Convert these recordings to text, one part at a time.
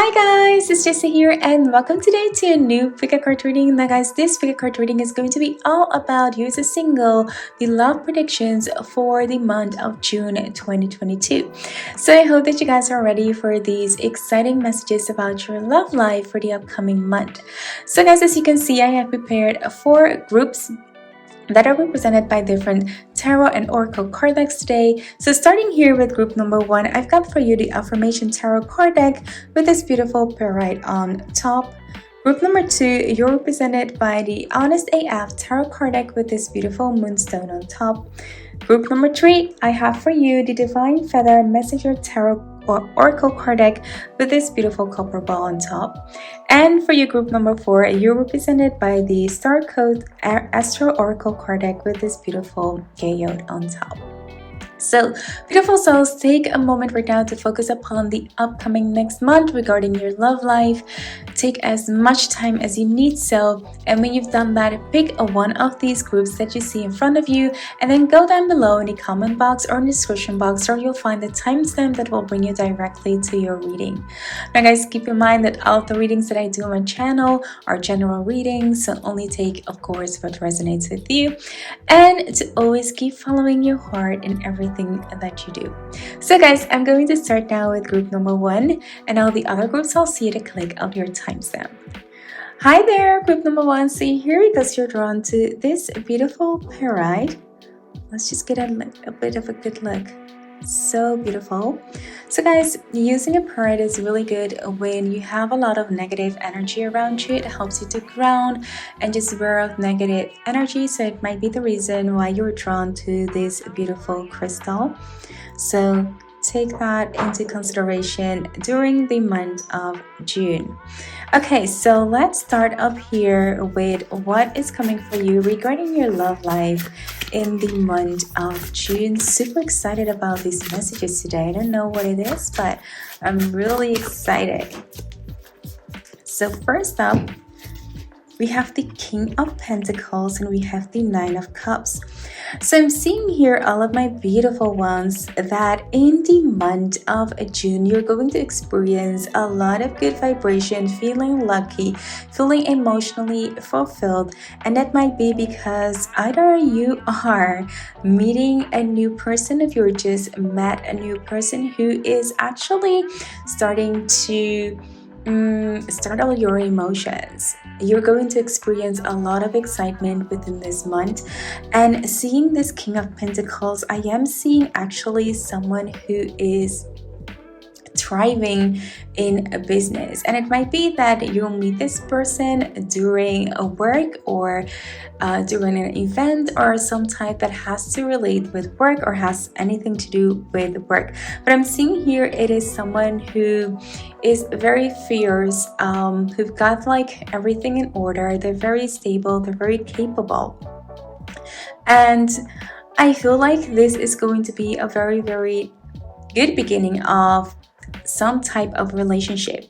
Hi guys, it's Jessy here and welcome today to a new pick a card reading. Now guys, this pick a card reading is going to be all about you as a single, the love predictions for the month of June 2022. So I hope that you guys are ready for these exciting messages about your love life for the upcoming month. So guys, as you can see, I have prepared 4 groups that are represented by different tarot and oracle card decks today. So starting here with group number 1, I've got for you the affirmation tarot card deck with this beautiful pyrite on top. Group number 2, you're represented by the Honest AF tarot card deck with this beautiful moonstone on top. Group number 3, I have for you the Divine Feather Messenger Tarot or Oracle card deck with this beautiful copper ball on top. And for your group number 4, you're represented by the Star Code Astro Oracle card deck with this beautiful Geode on top. So, beautiful souls, take a moment right now to focus upon the upcoming next month regarding your love life. Take as much time as you need so, and when you've done that, pick one of these groups that you see in front of you and then go down below in the comment box or in the description box where you'll find the timestamp that will bring you directly to your reading. Now guys, keep in mind that all of the readings that I do on my channel are general readings, so only take, of course, what resonates with you, and to always keep following your heart in everything that you do. So guys, I'm going to start now with group number 1, and all the other groups I'll see at a click of your timestamp. Hi there, group number 1. So here because you're drawn to this beautiful pyrite. Let's just get a bit of a good look. So beautiful. So guys, using a pyrite is really good when you have a lot of negative energy around you. It helps you to ground and just wear out negative energy. So it might be the reason why you're drawn to this beautiful crystal. So take that into consideration during the month of June. Okay, so let's start up here with what is coming for you regarding your love life in the month of June. Super excited about these messages today. I don't know what it is, but I'm really excited. So first up, we have the King of Pentacles and we have the Nine of Cups. So I'm seeing here, all of my beautiful ones, that in the month of June, you're going to experience a lot of good vibration, feeling lucky, feeling emotionally fulfilled. And that might be because either you are meeting a new person, if you're just met a new person who is actually starting to startle your emotions. You're going to experience a lot of excitement within this month. And seeing this King of Pentacles, I am seeing actually someone who is thriving in a business, and it might be that you'll meet this person during a work or during an event or some type that has to relate with work or has anything to do with work. But I'm seeing here it is someone who is very fierce, who've got like everything in order. They're very stable, they're very capable, and I feel like this is going to be a very, very good beginning of some type of relationship.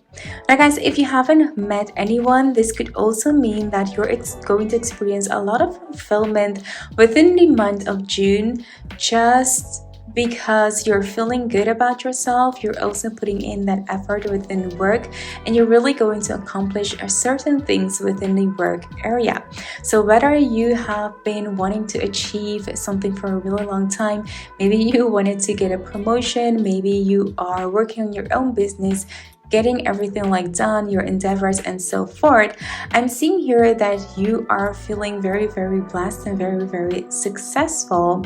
Now guys, if you haven't met anyone, this could also mean that you're going to experience a lot of fulfillment within the month of June, just because you're feeling good about yourself. You're also putting in that effort within work, and you're really going to accomplish certain things within the work area. So whether you have been wanting to achieve something for a really long time, maybe you wanted to get a promotion, maybe you are working on your own business, getting everything like done, your endeavors and so forth, I'm seeing here that you are feeling very, very blessed and very, very successful.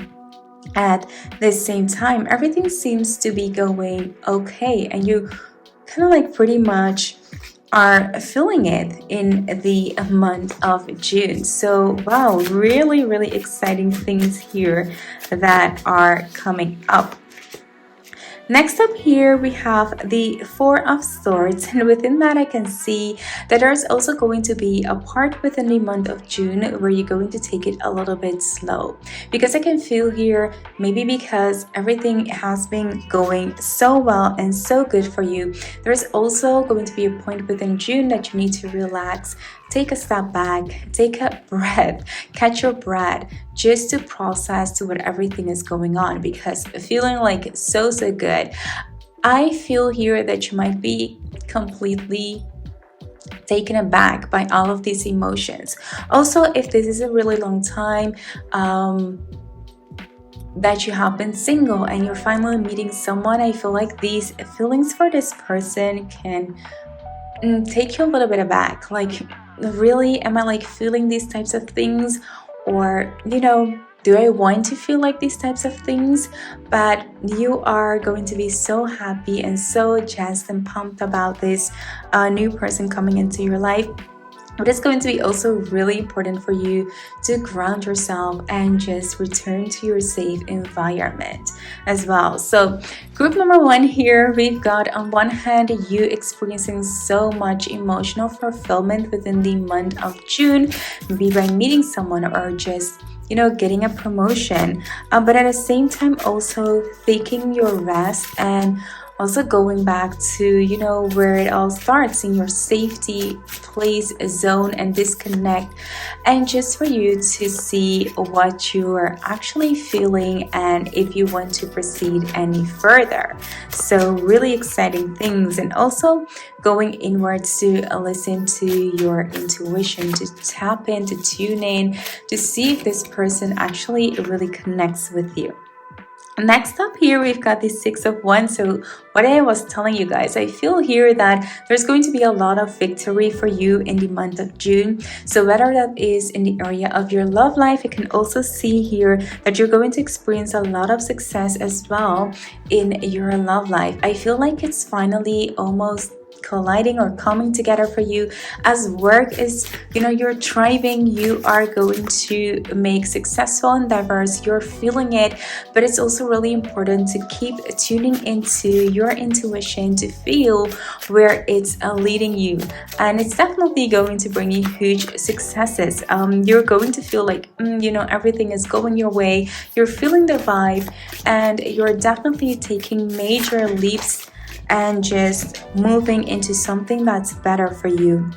At the same time, everything seems to be going okay, and you kind of like pretty much are feeling it in the month of June. So wow, really, really exciting things here that are coming up. Next up here, we have the Four of Swords, and within that I can see that there's also going to be a part within the month of June where you're going to take it a little bit slow, because I can feel here, maybe because everything has been going so well and so good for you, there's also going to be a point within June that you need to relax, take a step back, take a breath, catch your breath, just to process to what everything is going on, because feeling like so good. I feel here that you might be completely taken aback by all of these emotions. Also, if this is a really long time that you have been single and you're finally meeting someone, I feel like these feelings for this person can take you a little bit aback. Like, really, am I like feeling these types of things? Or, do I want to feel like these types of things? But you are going to be so happy and so jazzed and pumped about this new person coming into your life. But it's going to be also really important for you to ground yourself and just return to your safe environment as well. So group number 1 here, we've got on one hand you experiencing so much emotional fulfillment within the month of June, maybe by meeting someone or just getting a promotion, but at the same time also taking your rest and also going back to where it all starts, in your safety place, zone, and disconnect, and just for you to see what you are actually feeling and if you want to proceed any further. So really exciting things, and also going inwards to listen to your intuition, to tap in, to tune in, to see if this person actually really connects with you. Next up here, we've got the 6 of Wands. So what I was telling you guys, I feel here that there's going to be a lot of victory for you in the month of June. So whether that is in the area of your love life, you can also see here that you're going to experience a lot of success as well in your love life. I feel like it's finally almost colliding or coming together for you, as work is, you're thriving, you are going to make successful endeavors, you're feeling it. But it's also really important to keep tuning into your intuition to feel where it's leading you, and it's definitely going to bring you huge successes. You're going to feel like everything is going your way, you're feeling the vibe, and you're definitely taking major leaps and just moving into something that's better for you.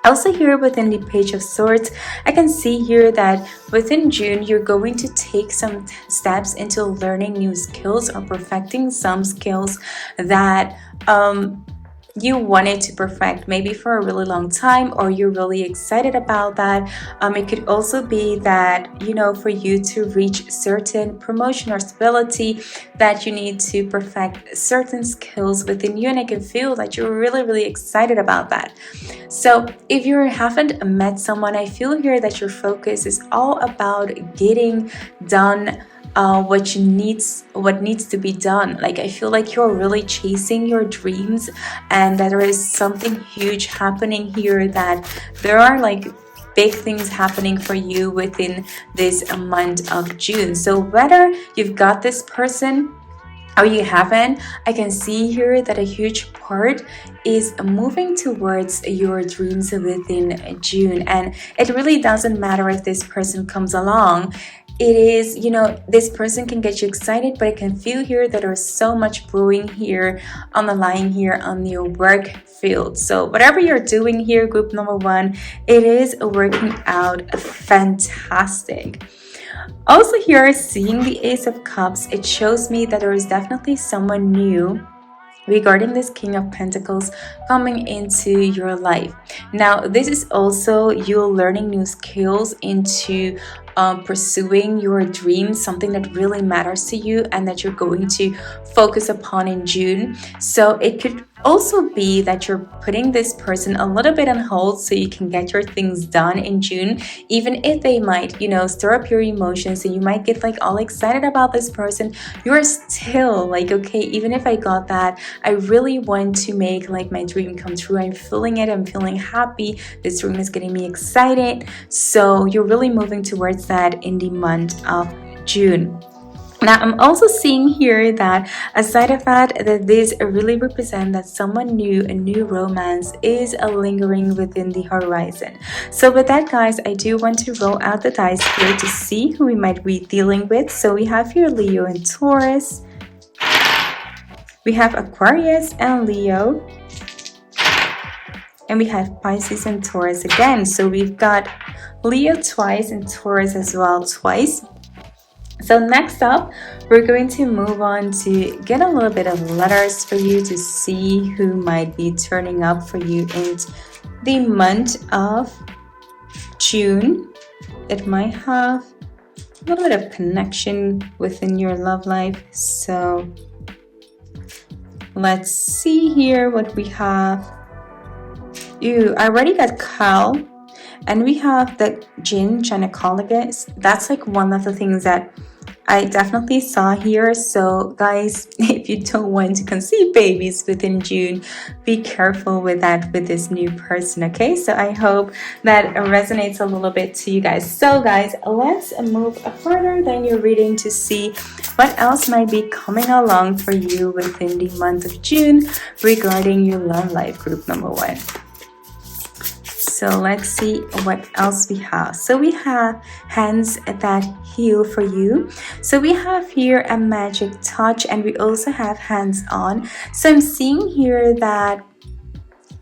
Also here within the Page of Swords, I can see here that within June, you're going to take some steps into learning new skills or perfecting some skills that you wanted to perfect maybe for a really long time, or you're really excited about that. It could also be that for you to reach certain promotion or stability, that you need to perfect certain skills within you, and I can feel that you're really excited about that. So if you haven't met someone, I feel here that your focus is all about getting done what needs to be done. Like, I feel like you're really chasing your dreams, and that there is something huge happening here, that there are like big things happening for you within this month of June. So whether you've got this person or you haven't, I can see here that a huge part is moving towards your dreams within June. And it really doesn't matter if this person comes along. It is, this person can get you excited, but I can feel here that there's so much brewing here on the line here on your work field. So whatever you're doing here, group number 1, it is working out fantastic. Also here, seeing the Ace of Cups, it shows me that there is definitely someone new regarding this King of Pentacles coming into your life. Now, this is also you learning new skills into pursuing your dreams, something that really matters to you and that you're going to focus upon in June. So it could also be that you're putting this person a little bit on hold so you can get your things done in June, even if they might, stir up your emotions and you might get like all excited about this person. You're still like, okay, even if I got that, I really want to make like my dream come true. I'm feeling it. I'm feeling happy. This dream is getting me excited. So you're really moving towards that in the month of June. Now, I'm also seeing here that aside of that this really represents that someone new, a new romance is lingering within the horizon. So with that, guys, I do want to roll out the dice here to see who we might be dealing with. So we have here Leo and Taurus. We have Aquarius and Leo. And we have Pisces and Taurus again. So we've got Leo twice and Taurus as well twice. So next up, we're going to move on to get a little bit of letters for you to see who might be turning up for you in the month of June. It might have a little bit of connection within your love life. So let's see here what we have. I already got Cal, and we have the Jin Gynecologus. That's like one of the things that I definitely saw here. So guys, if you don't want to conceive babies within June, be careful with that with this new person, okay? So I hope that resonates a little bit to you guys. So guys, let's move further than your reading to see what else might be coming along for you within the month of June regarding your love life, group number 1. So let's see what else we have. So we have hands that heal for you. So we have here a magic touch, and we also have hands on. So I'm seeing here that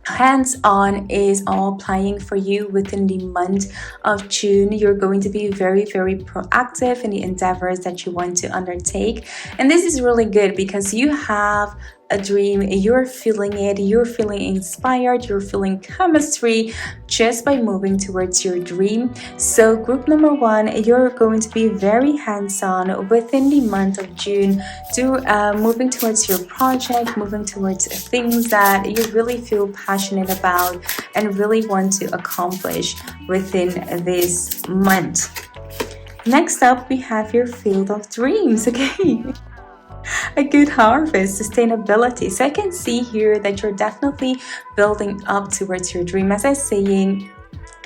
hands-on is all applying for you within the month of June. You're going to be very, very proactive in the endeavors that you want to undertake. And this is really good because you have a dream, you're feeling it, you're feeling inspired, you're feeling chemistry just by moving towards your dream. So group number 1, you're going to be very hands-on within the month of June to moving towards your project, moving towards things that you really feel passionate about and really want to accomplish within this month. Next up, we have your field of dreams, okay? A good harvest, sustainability. So I can see here that you're definitely building up towards your dream. As I was saying,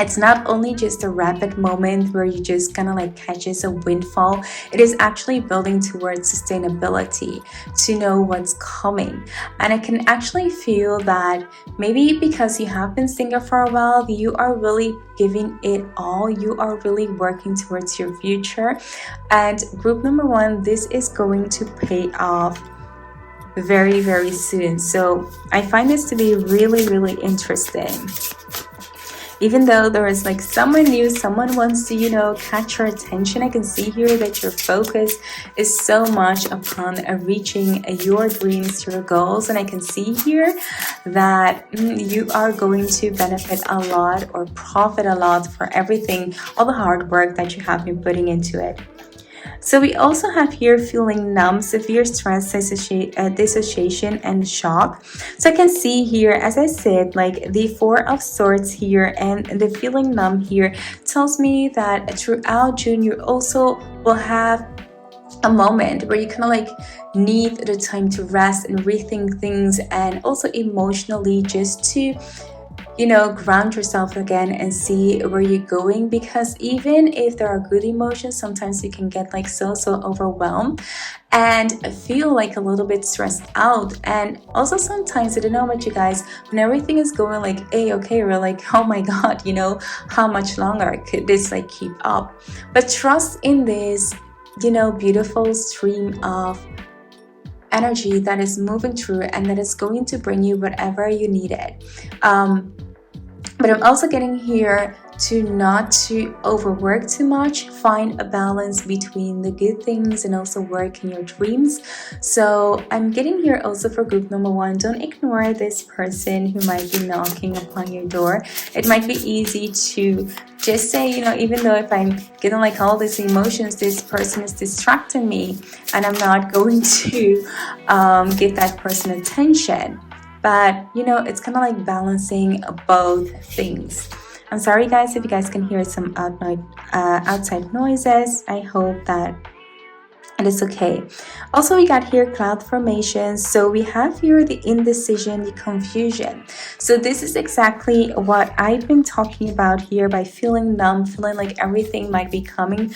it's not only just a rapid moment where you just kind of like catches a windfall. It is actually building towards sustainability to know what's coming. And I can actually feel that maybe because you have been single for a while, you are really giving it all. You are really working towards your future. And group number 1, this is going to pay off very, very soon. So I find this to be really, really interesting. Even though there is like someone new, someone wants to, catch your attention, I can see here that your focus is so much upon reaching your dreams, your goals. And I can see here that you are going to benefit a lot or profit a lot for everything, all the hard work that you have been putting into it. So we also have here feeling numb, severe stress, dissociation, and shock. So I can see here, as I said, like the 4 of Swords here and the feeling numb here tells me that throughout June you also will have a moment where you kind of like need the time to rest and rethink things, and also emotionally just to ground yourself again and see where you're going. Because even if there are good emotions, sometimes you can get like so overwhelmed and feel like a little bit stressed out. And also sometimes, I don't know about you guys, when everything is going like okay, we're like, oh my god, how much longer could this like keep up? But trust in this beautiful stream of energy that is moving through and that is going to bring you whatever you needed. But I'm also getting here to not to overwork too much. Find a balance between the good things and also work in your dreams. So I'm getting here also for group number 1. Don't ignore this person who might be knocking upon your door. It might be easy to just say, even though if I'm getting like all these emotions, this person is distracting me and I'm not going to give that person attention. But it's kind of like balancing both things. I'm sorry guys if you guys can hear some outside noises. I hope that it is okay. Also, we got here cloud formations. So we have here the indecision, the confusion. So this is exactly what I've been talking about here by feeling numb, feeling like everything might be coming,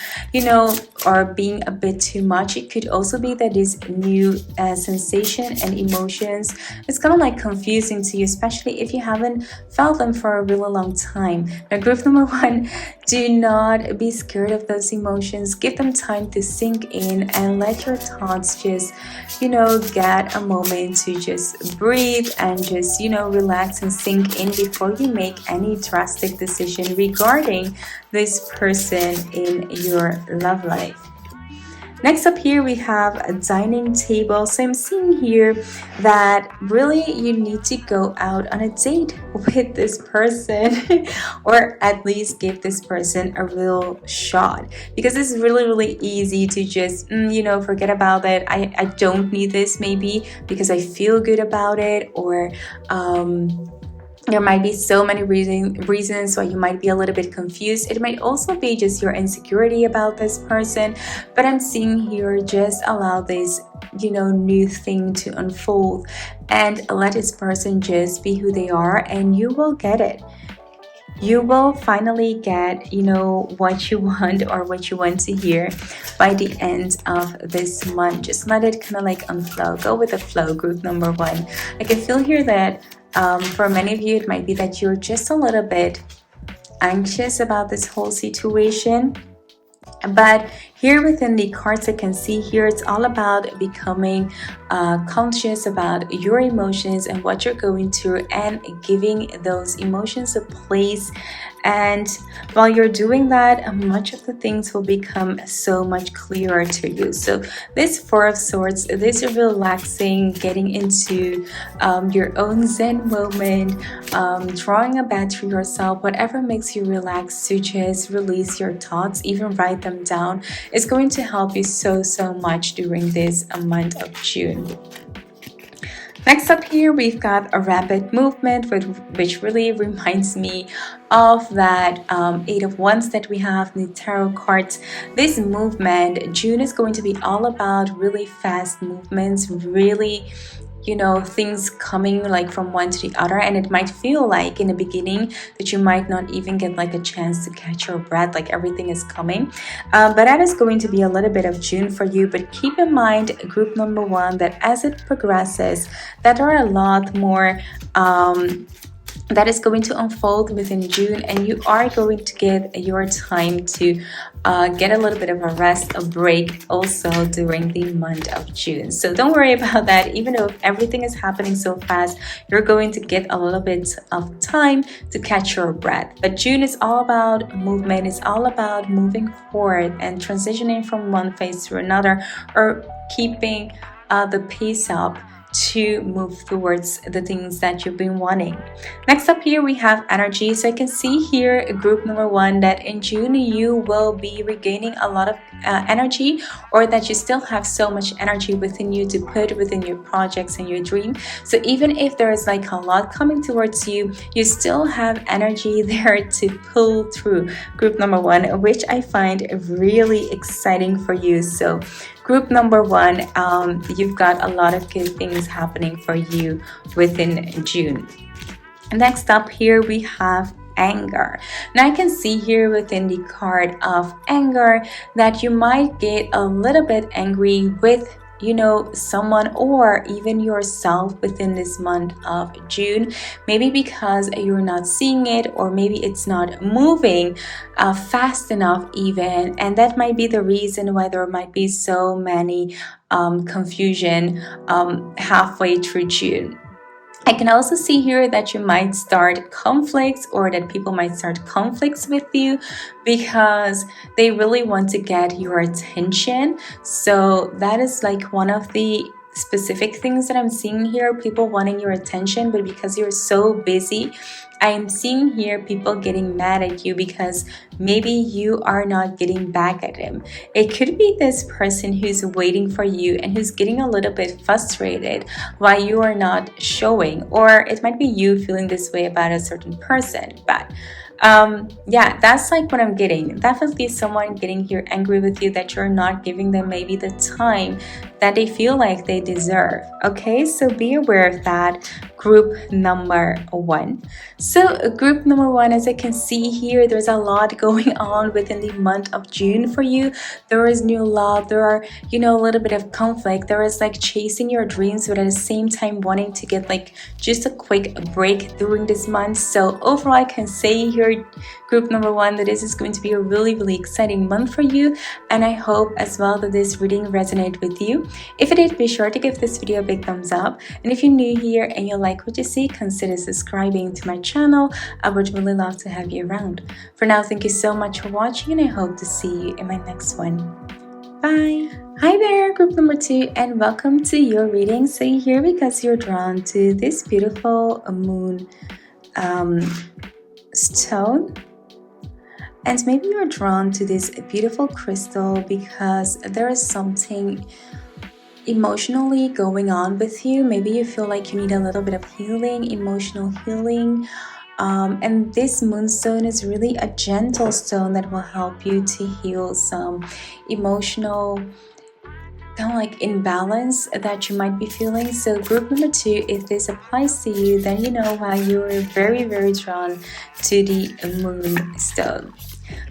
or being a bit too much. It could also be that this new sensation and emotions is kind of like confusing to you, especially if you haven't felt them for a really long time. Now, group number 1, do not be scared of those emotions. Give them time to sink in and let your thoughts just, get a moment to just breathe and just, relax and sink in before you make any drastic decision regarding this person in your love life. Next up here, we have a dining table. So I'm seeing here that really you need to go out on a date with this person or at least give this person a real shot, because it's really easy to just forget about it. I don't need this, maybe because I feel good about it, or there might be so many reasons why you might be a little bit confused. It might also be just your insecurity about this person, but I'm seeing here, just allow this new thing to unfold and let this person just be who they are, and you will get it. You will finally get what you want or what you want to hear by the end of this month. Just let it kind of like unflow. Go with the flow, group number one. I can feel here that for many of you, it might be that you're just a little bit anxious about this whole situation. But here within the cards, I can see here it's all about becoming conscious about your emotions and what you're going through, and giving those emotions a place. And while you're doing that, much of the things will become so much clearer to you. So this Four of Swords, this is relaxing, getting into your own Zen moment, drawing a bath for yourself, whatever makes you relax, to just release your thoughts, even write them down, is going to help you so much during this month of June. Next up here, we've got a rapid movement, which really reminds me of that Eight of Wands that we have in the tarot cards. This movement, June, is going to be all about really fast movements, really things coming like from one to the other, and it might feel like in the beginning that you might not even get like a chance to catch your breath, like everything is coming, but that is going to be a little bit of June for you. But keep in mind, group number one, that as it progresses, that there are a lot more that is going to unfold within June, and you are going to get your time to get a little bit of a rest, a break also during the month of June. So don't worry about that. Even though everything is happening so fast, you're going to get a little bit of time to catch your breath. But June is all about movement. It's all about moving forward and transitioning from one phase to another, or keeping the pace up to move towards the things that you've been wanting. Next up here, we have energy. So I can see here, group number one, that in June you will be regaining a lot of energy, or that you still have so much energy within you to put within your projects and your dream. So even if there is like a lot coming towards you, you still have energy there to pull through, group number one, which I find really exciting for you. So group number one, you've got a lot of good things happening for you within June. Next up here, we have anger. Now I can see here within the card of anger that you might get a little bit angry with someone or even yourself within this month of June, maybe because you're not seeing it, or maybe it's not moving fast enough even, and that might be the reason why there might be so many confusion halfway through June. I can also see here that you might start conflicts, or that people might start conflicts with you because they really want to get your attention. So that is like one of the specific things that I'm seeing here, people wanting your attention, but because you're so busy, I am seeing here people getting mad at you because maybe you are not getting back at him. It could be this person who's waiting for you and who's getting a little bit frustrated while you are not showing, or it might be you feeling this way about a certain person. But yeah, that's like what I'm getting. Definitely someone getting here angry with you that you're not giving them maybe the time that they feel like they deserve. Okay, so be aware of that, group number one. So group number one, as I can see here, there's a lot going on within the month of June for you. There is new love, there are a little bit of conflict, there is like chasing your dreams, but at the same time wanting to get like just a quick break during this month. So overall, I can say here, group number one, that this is going to be a really exciting month for you, and I hope as well that this reading resonated with you. If it did, be sure to give this video a big thumbs up, and if you're new here and you like what you see, consider subscribing to my channel. I would really love to have you around. For now, thank you so much for watching, and I hope to see you in my next one. Bye. Hi there, group number 2, and welcome to your reading. So you're here because you're drawn to this beautiful moon stone. And maybe you're drawn to this beautiful crystal because there is something emotionally going on with you. Maybe you feel like you need a little bit of healing, emotional healing. And this moonstone is really a gentle stone that will help you to heal some emotional kind of like imbalance that you might be feeling. So group number 2, if this applies to you, then you know why you're very, very drawn to the moonstone.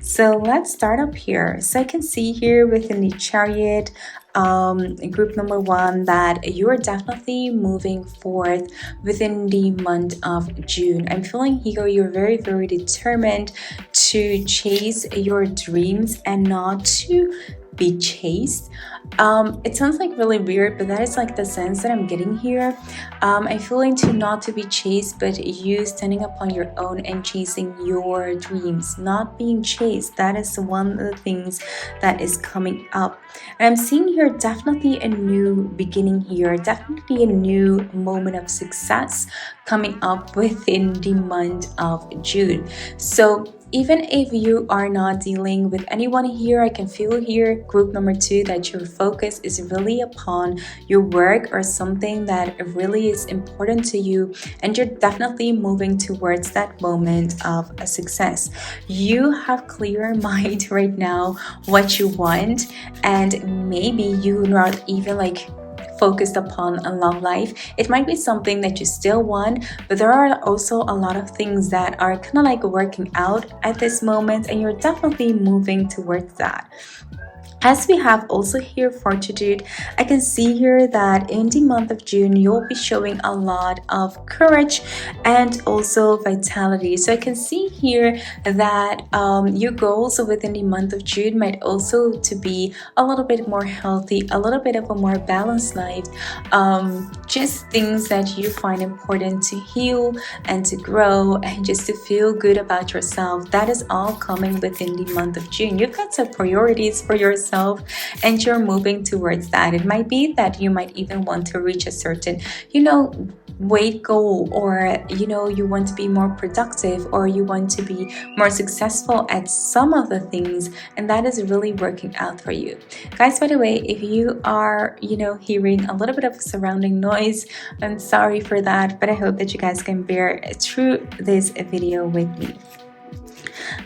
So let's start up here. So I can see here within the chariot, group number 1, that you are definitely moving forth within the month of June. I'm feeling here you're very, very determined to chase your dreams and not to be chased. It sounds like really weird, but that is like the sense that I'm getting here. I'm feeling to not to be chased, but you standing upon your own and chasing your dreams, not being chased. That is one of the things that is coming up. And I'm seeing here definitely a new beginning here, definitely a new moment of success coming up within the month of June. So even if you are not dealing with anyone here, I can feel here, group number 2, that your focus is really upon your work or something that really is important to you, and you're definitely moving towards that moment of a success. You have clear mind right now what you want, and maybe you're not even like focused upon a love life. It might be something that you still want, but there are also a lot of things that are kind of like working out at this moment, and you're definitely moving towards that. As we have also here fortitude, I can see here that in the month of June, you'll be showing a lot of courage and also vitality. So I can see here that your goals within the month of June might also to be a little bit more healthy, a little bit of a more balanced life, just things that you find important to heal and to grow and just to feel good about yourself. That is all coming within the month of June. You've got some priorities for yourself, and you're moving towards that. It might be that you might even want to reach a certain, weight goal, or you want to be more productive, or you want to be more successful at some of the things, and that is really working out for you. Guys, by the way, if you are hearing a little bit of surrounding noise, I'm sorry for that, but I hope that you guys can bear through this video with me.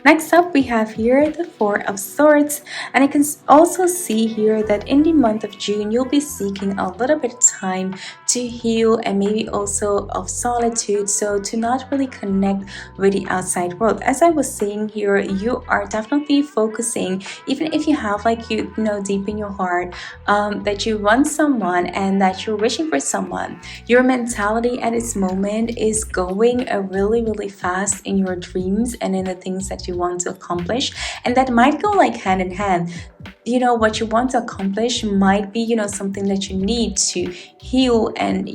Next up, we have here the Four of Swords, and I can also see here that in the month of June, you'll be seeking a little bit of time to heal and maybe also of solitude, so to not really connect with the outside world. As I was saying here, you are definitely focusing, even if you have like deep in your heart that you want someone and that you're wishing for someone, your mentality at this moment is going really, really fast in your dreams and in the things that you want to accomplish, and that might go like hand in hand. What you want to accomplish might be something that you need to heal and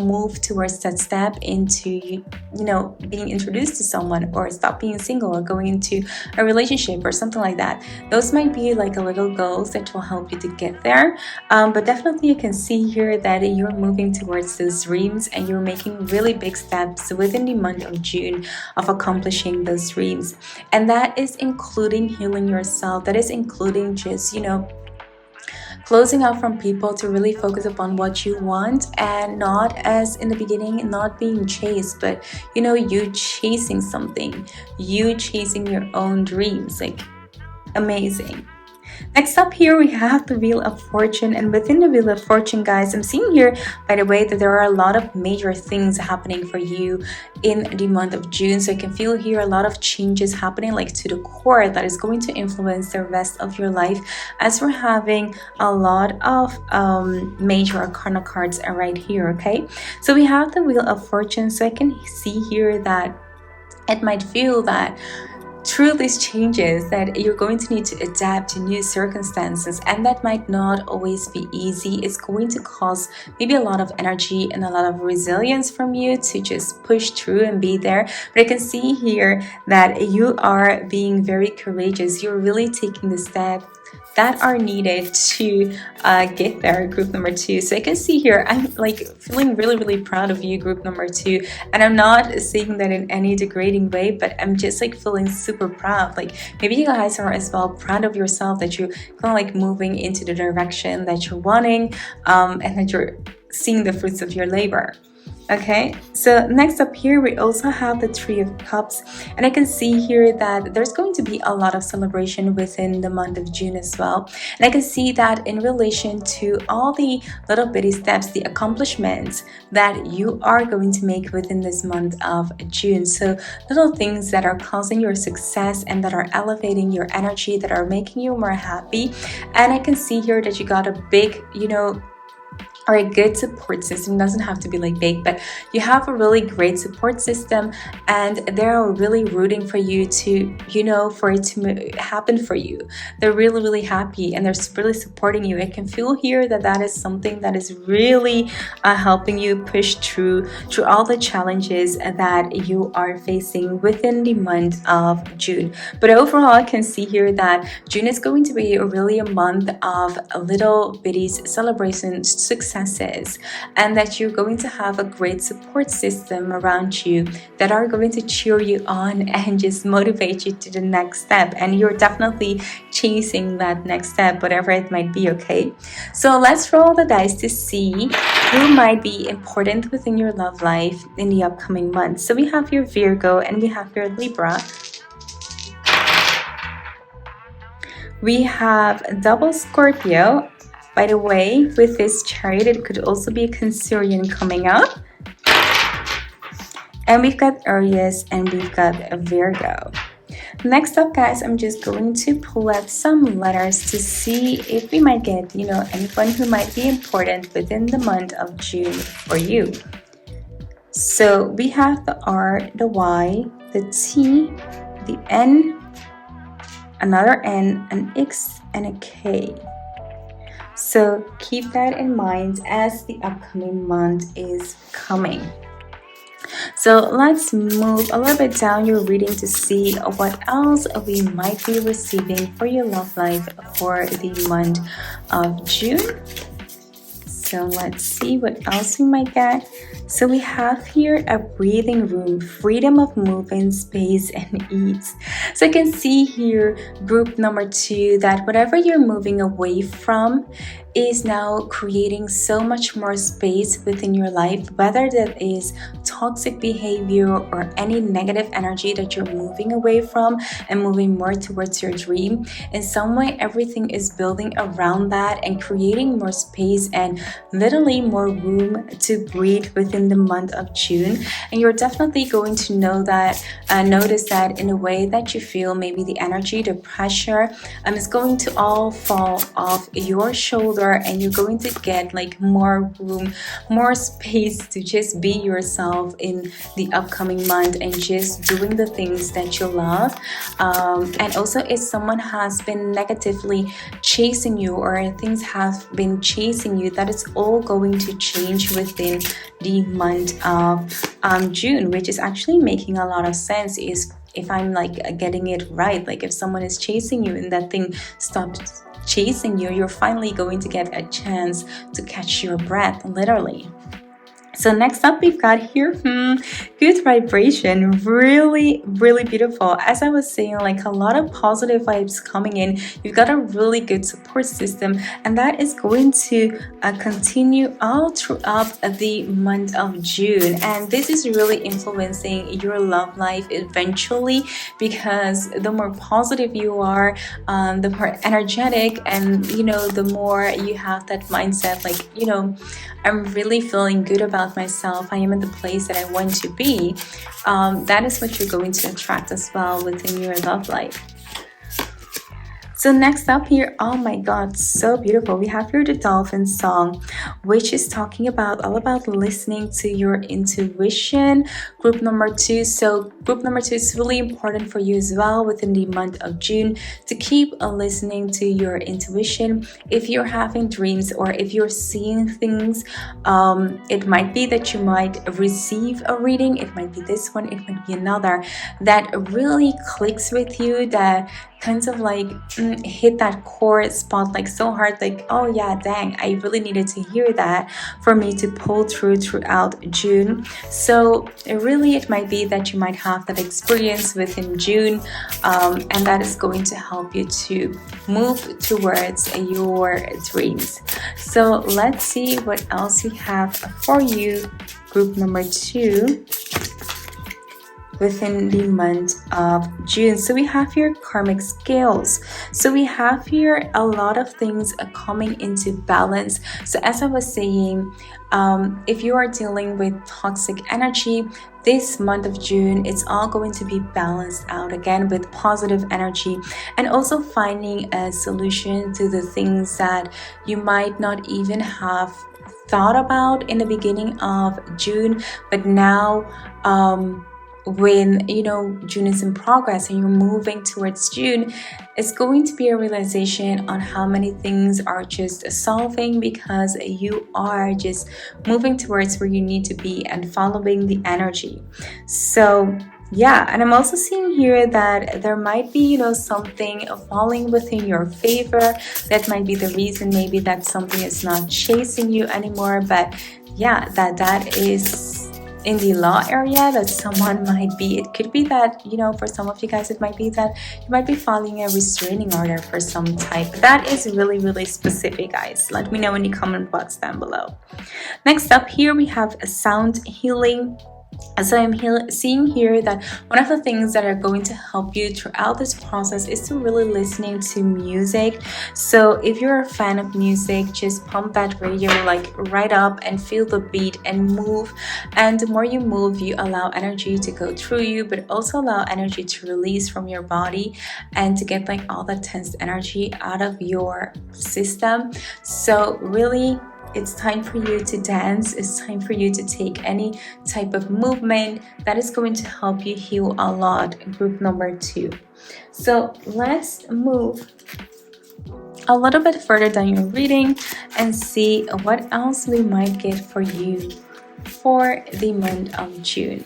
move towards that step into being introduced to someone, or stop being single, or going into a relationship or something like that. Those might be like a little goals that will help you to get there, but definitely you can see here that you're moving towards those dreams, and you're making really big steps within the month of June of accomplishing those dreams. And that is including healing yourself, that is including just closing out from people to really focus upon what you want, and not, as in the beginning, not being chased, but you chasing something, you chasing your own dreams. Like, amazing. Next up here, we have the Wheel of Fortune, and within the Wheel of Fortune, guys, I'm seeing here, by the way, that there are a lot of major things happening for you in the month of June. So I can feel here a lot of changes happening, like to the core, that is going to influence the rest of your life, as we're having a lot of major arcana cards right here. Okay, so we have the Wheel of Fortune, so I can see here that it might feel that through these changes that you're going to need to adapt to new circumstances, and that might not always be easy. It's going to cost maybe a lot of energy and a lot of resilience from you to just push through and be there. But I can see here that you are being very courageous. You're really taking the step that are needed to get there, group number 2. So I can see here, I'm like feeling really, really proud of you, group number 2. And I'm not saying that in any degrading way, but I'm just like feeling super proud. Like maybe you guys are as well proud of yourself, that you're kind of like moving into the direction that you're wanting, and that you're seeing the fruits of your labor. Okay, so next up here we also have the Three of Cups, and I can see here that there's going to be a lot of celebration within the month of June as well. And I can see that in relation to all the little bitty steps, the accomplishments that you are going to make within this month of June. So little things that are causing your success and that are elevating your energy, that are making you more happy. And I can see here that you got a big, or a good support system. It doesn't have to be like big, but you have a really great support system, and they're really rooting for you to, for it to happen for you. They're really, really happy, and they're really supporting you. I can feel here that is something that is really helping you push through all the challenges that you are facing within the month of June. But overall, I can see here that June is going to be really a month of little bitty celebrations, successes, and that you're going to have a great support system around you that are going to cheer you on and just motivate you to the next step. And you're definitely chasing that next step, whatever it might be. Okay, so let's roll the dice to see who might be important within your love life in the upcoming months. So we have your Virgo and we have your Libra. We have double Scorpio. By the way, with this Chariot, it could also be a Cancerian coming up. And we've got Aries and we've got a Virgo. Next up, guys, I'm just going to pull out some letters to see if we might get, anyone who might be important within the month of June for you. So we have the R, the Y, the T, the N, another N, an X, and a K. So keep that in mind as the upcoming month is coming. So let's move a little bit down your reading to see what else we might be receiving for your love life for the month of June. So let's see what else we might get. So we have here a breathing room, freedom of movement, space, and ease. So I can see here, group number 2, that whatever you're moving away from is now creating so much more space within your life, whether that is toxic behavior or any negative energy that you're moving away from and moving more towards your dream. In some way, everything is building around that and creating more space and literally more room to breathe within the month of June. And you're definitely going to notice that in a way that you feel maybe the energy, the pressure is going to all fall off your shoulder, and you're going to get like more room, more space to just be yourself in the upcoming month and just doing the things that you love. And also, if someone has been negatively chasing you or things have been chasing you, that is all going to change within the month of June, which is actually making a lot of sense. Is if I'm like getting it right, like if someone is chasing you and that thing stops chasing you, you're finally going to get a chance to catch your breath, literally. So next up, we've got here, good vibration, really, really beautiful. As I was saying, like a lot of positive vibes coming in. You've got a really good support system, and that is going to continue all throughout the month of June. And this is really influencing your love life eventually, because the more positive you are, the more energetic, and the more you have that mindset, like I'm really feeling good about myself, I am in the place that I want to be. That is what you're going to attract as well within your love life. So next up here, oh my god, so beautiful. We have here the Dolphin song, which is talking all about listening to your intuition. Group number 2. So group number 2 is really important for you as well within the month of June to keep listening to your intuition. If you're having dreams or if you're seeing things, it might be that you might receive a reading. It might be this one, it might be another that really clicks with you, that kind of like hit that core spot like so hard, like, oh yeah, dang, I really needed to hear that for me to pull through throughout June. So it might be that you might have that experience within June, and that is going to help you to move towards your dreams. So let's see what else we have for you, group number 2, within the month of June. So we have here karmic scales. So we have here a lot of things coming into balance. So as I was saying, if you are dealing with toxic energy, this month of June, it's all going to be balanced out again with positive energy, and also finding a solution to the things that you might not even have thought about in the beginning of June, but now when June is in progress and you're moving towards June, it's going to be a realization on how many things are just solving because you are just moving towards where you need to be and following the energy. So yeah, and I'm also seeing here that there might be, something falling within your favor. That might be the reason maybe that something is not chasing you anymore. But yeah, that is in the law area, that someone might be, it could be that, for some of you guys, it might be that you might be filing a restraining order for some type. That is really, really specific, guys. Let me know in the comment box down below. Next up here, we have a sound healing. So I'm seeing here that one of the things that are going to help you throughout this process is to really listening to music. So if you're a fan of music, just pump that radio like right up and feel the beat and move. And the more you move, you allow energy to go through you, but also allow energy to release from your body and to get like all that tense energy out of your system. So really, it's time for you to dance. It's time for you to take any type of movement that is going to help you heal a lot. Group number 2. So let's move a little bit further down your reading and see what else we might get for you for the month of June.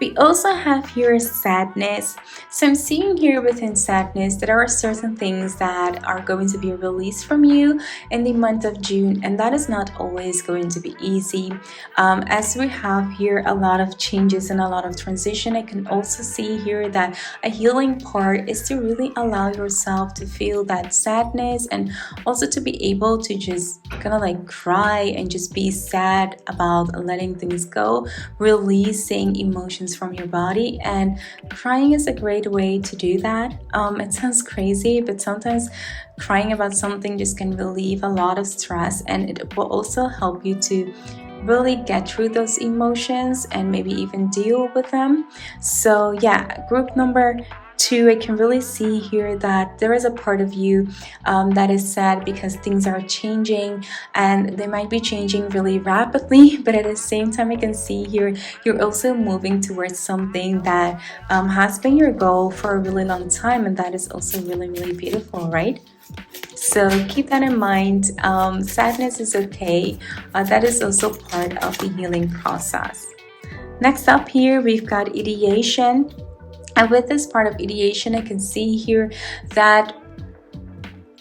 We also have here sadness. So I'm seeing here within sadness that there are certain things that are going to be released from you in the month of June, and that is not always going to be easy. As we have here a lot of changes and a lot of transition, I can also see here that a healing part is to really allow yourself to feel that sadness and also to be able to just kind of like cry and just be sad about letting things go, releasing emotions from your body. And crying is a great way to do that. It sounds crazy, but sometimes crying about something just can relieve a lot of stress, and it will also help you to really get through those emotions and maybe even deal with them. So yeah, group number 2, I can really see here that there is a part of you that is sad because things are changing, and they might be changing really rapidly, but at the same time I can see here you're also moving towards something that has been your goal for a really long time, and that is also really, really beautiful, right? So keep that in mind. Sadness is okay. That is also part of the healing process. Next up here, we've got ideation. And with this part of ideation, I can see here that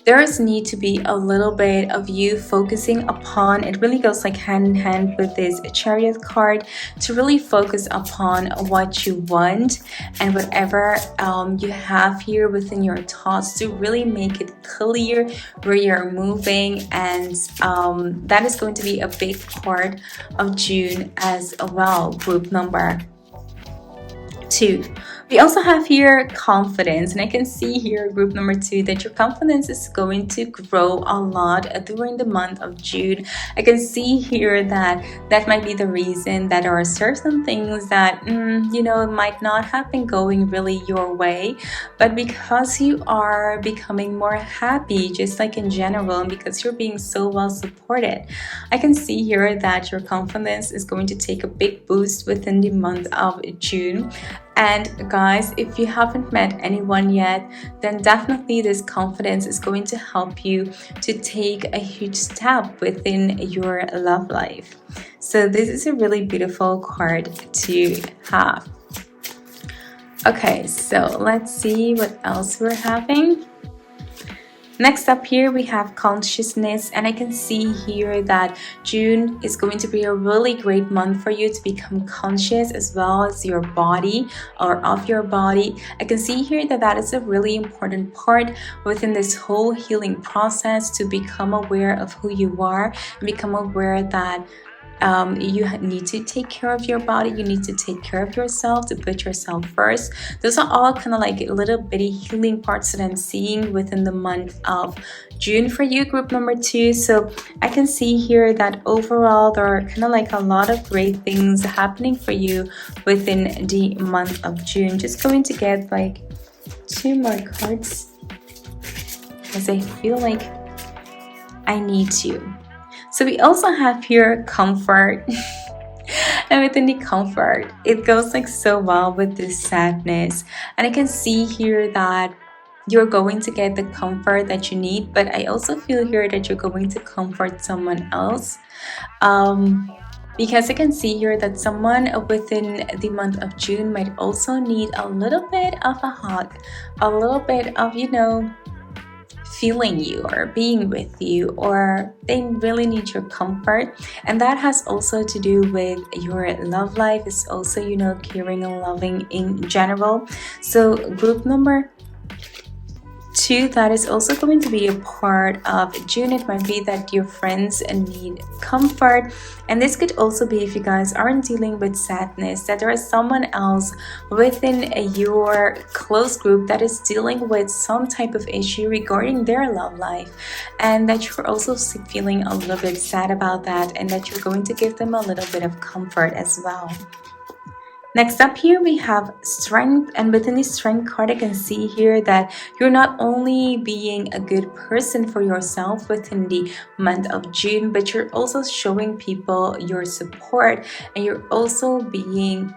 there is need to be a little bit of you focusing upon, it really goes like hand in hand with this Chariot card, to really focus upon what you want and whatever you have here within your thoughts, to really make it clear where you're moving. And that is going to be a big part of June as well. Group number 2. We also have here confidence, and I can see here, group number 2, that your confidence is going to grow a lot during the month of June. I can see here that might be the reason that there are certain things that might not have been going really your way, but because you are becoming more happy, just like in general, and because you're being so well supported, I can see here that your confidence is going to take a big boost within the month of June. And guys, if you haven't met anyone yet, then definitely this confidence is going to help you to take a huge step within your love life. So this is a really beautiful card to have. Okay, so let's see what else we're having. Next up here we have consciousness, and I can see here that June is going to be a really great month for you to become conscious as well as your body or of your body. I can see here that that is a really important part within this whole healing process, to become aware of who you are and become aware that you need to take care of your body, you need to take care of yourself, to put yourself first. Those are all kind of like little bitty healing parts that I'm seeing within the month of June for you, group number 2. So I can see here that overall there are kind of like a lot of great things happening for you within the month of June. Just going to get like 2 more cards because I feel like I need to. So we also have here comfort. And within the comfort, it goes like so well with this sadness. And I can see here that you're going to get the comfort that you need, but I also feel here that you're going to comfort someone else. Because I can see here that someone within the month of June might also need a little bit of a hug, a little bit of, feeling you or being with you, or they really need your comfort. And that has also to do with your love life, is also caring and loving in general. So group number 2, that is also going to be a part of June. It might be that your friends need comfort, and this could also be, if you guys aren't dealing with sadness, that there is someone else within your close group that is dealing with some type of issue regarding their love life, and that you're also feeling a little bit sad about that, and that you're going to give them a little bit of comfort as well. Next up here we have strength, and within the strength card I can see here that you're not only being a good person for yourself within the month of June, but you're also showing people your support, and you're also being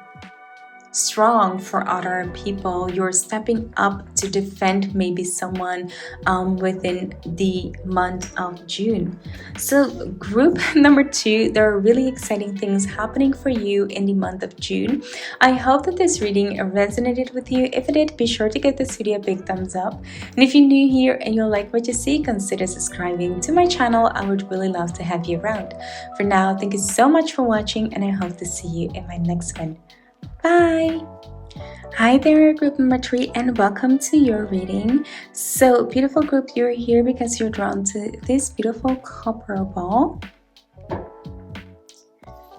strong for other people. You're stepping up to defend maybe someone within the month of June. So group number 2, there are really exciting things happening for you in the month of June. I hope that this reading resonated with you. If it did, be sure to give this video a big thumbs up, and if you're new here and you like what you see, consider subscribing to my channel. I would really love to have you around. For now, thank you so much for watching, and I hope to see you in my next one. Bye! Hi there, group number 3, and welcome to your reading. So beautiful group, you're here because you're drawn to this beautiful copper ball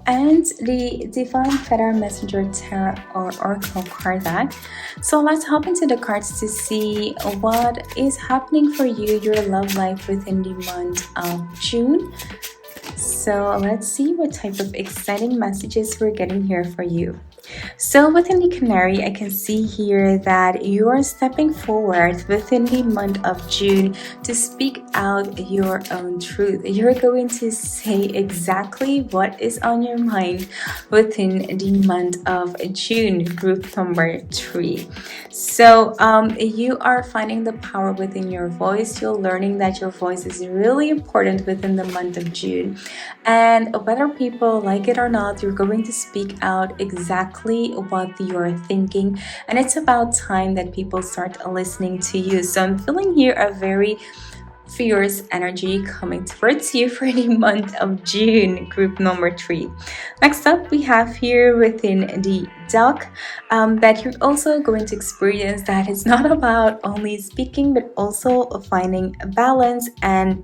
and the Divine Feather Messenger Tarot or Oracle card deck. So let's hop into the cards to see what is happening for you, your love life within the month of June. So let's see what type of exciting messages we're getting here for you. So within the Canary, I can see here that you are stepping forward within the month of June to speak out your own truth. You're going to say exactly what is on your mind within the month of June, group number 3. So you are finding the power within your voice. You're learning that your voice is really important within the month of June. And whether people like it or not, you're going to speak out exactly what you're thinking, and it's about time that people start listening to you. So I'm feeling here a very fierce energy coming towards you for the month of June, group number 3. Next up, we have here within the deck that you're also going to experience that it's not about only speaking, but also finding a balance and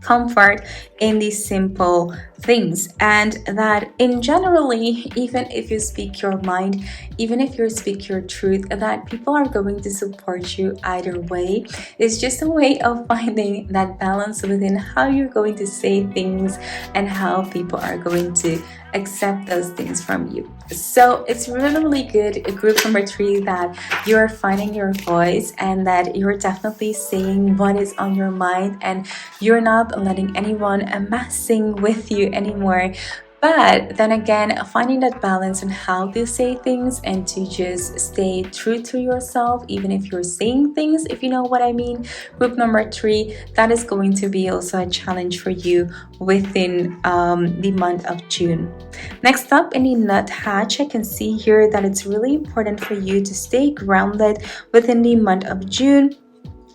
comfort in these simple things, and that in generally, even if you speak your mind, even if you speak your truth, that people are going to support you either way. It's just a way of finding that balance within how you're going to say things and how people are going to accept those things from you. So it's really good, group number 3, that you're finding your voice and that you're definitely saying what is on your mind, and you're not letting anyone messing with you anymore. But then again, finding that balance on how to say things and to just stay true to yourself, even if you're saying things, if you know what I mean. Group number 3, that is going to be also a challenge for you within the month of June. Next up, in the nut hatch, I can see here that it's really important for you to stay grounded within the month of June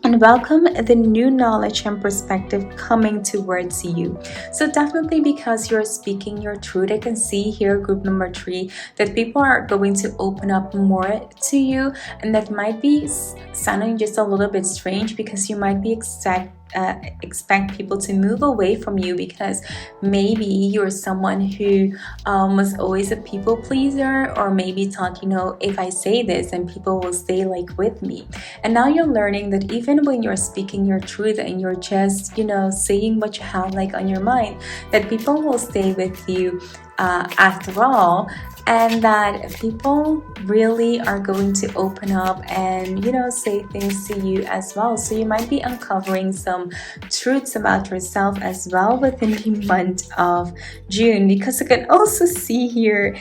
and welcome the new knowledge and perspective coming towards you. So definitely, because you're speaking your truth, I can see here, group number 3, that people are going to open up more to you, and that might be sounding just a little bit strange, because you might be expect people to move away from you, because maybe you're someone who was always a people pleaser, or maybe thought, if I say this, and people will stay like with me. And now you're learning that even when you're speaking your truth and you're just saying what you have like on your mind, that people will stay with you after all, and that people really are going to open up and say things to you as well. So you might be uncovering some truths about yourself as well within the month of June, because I can also see here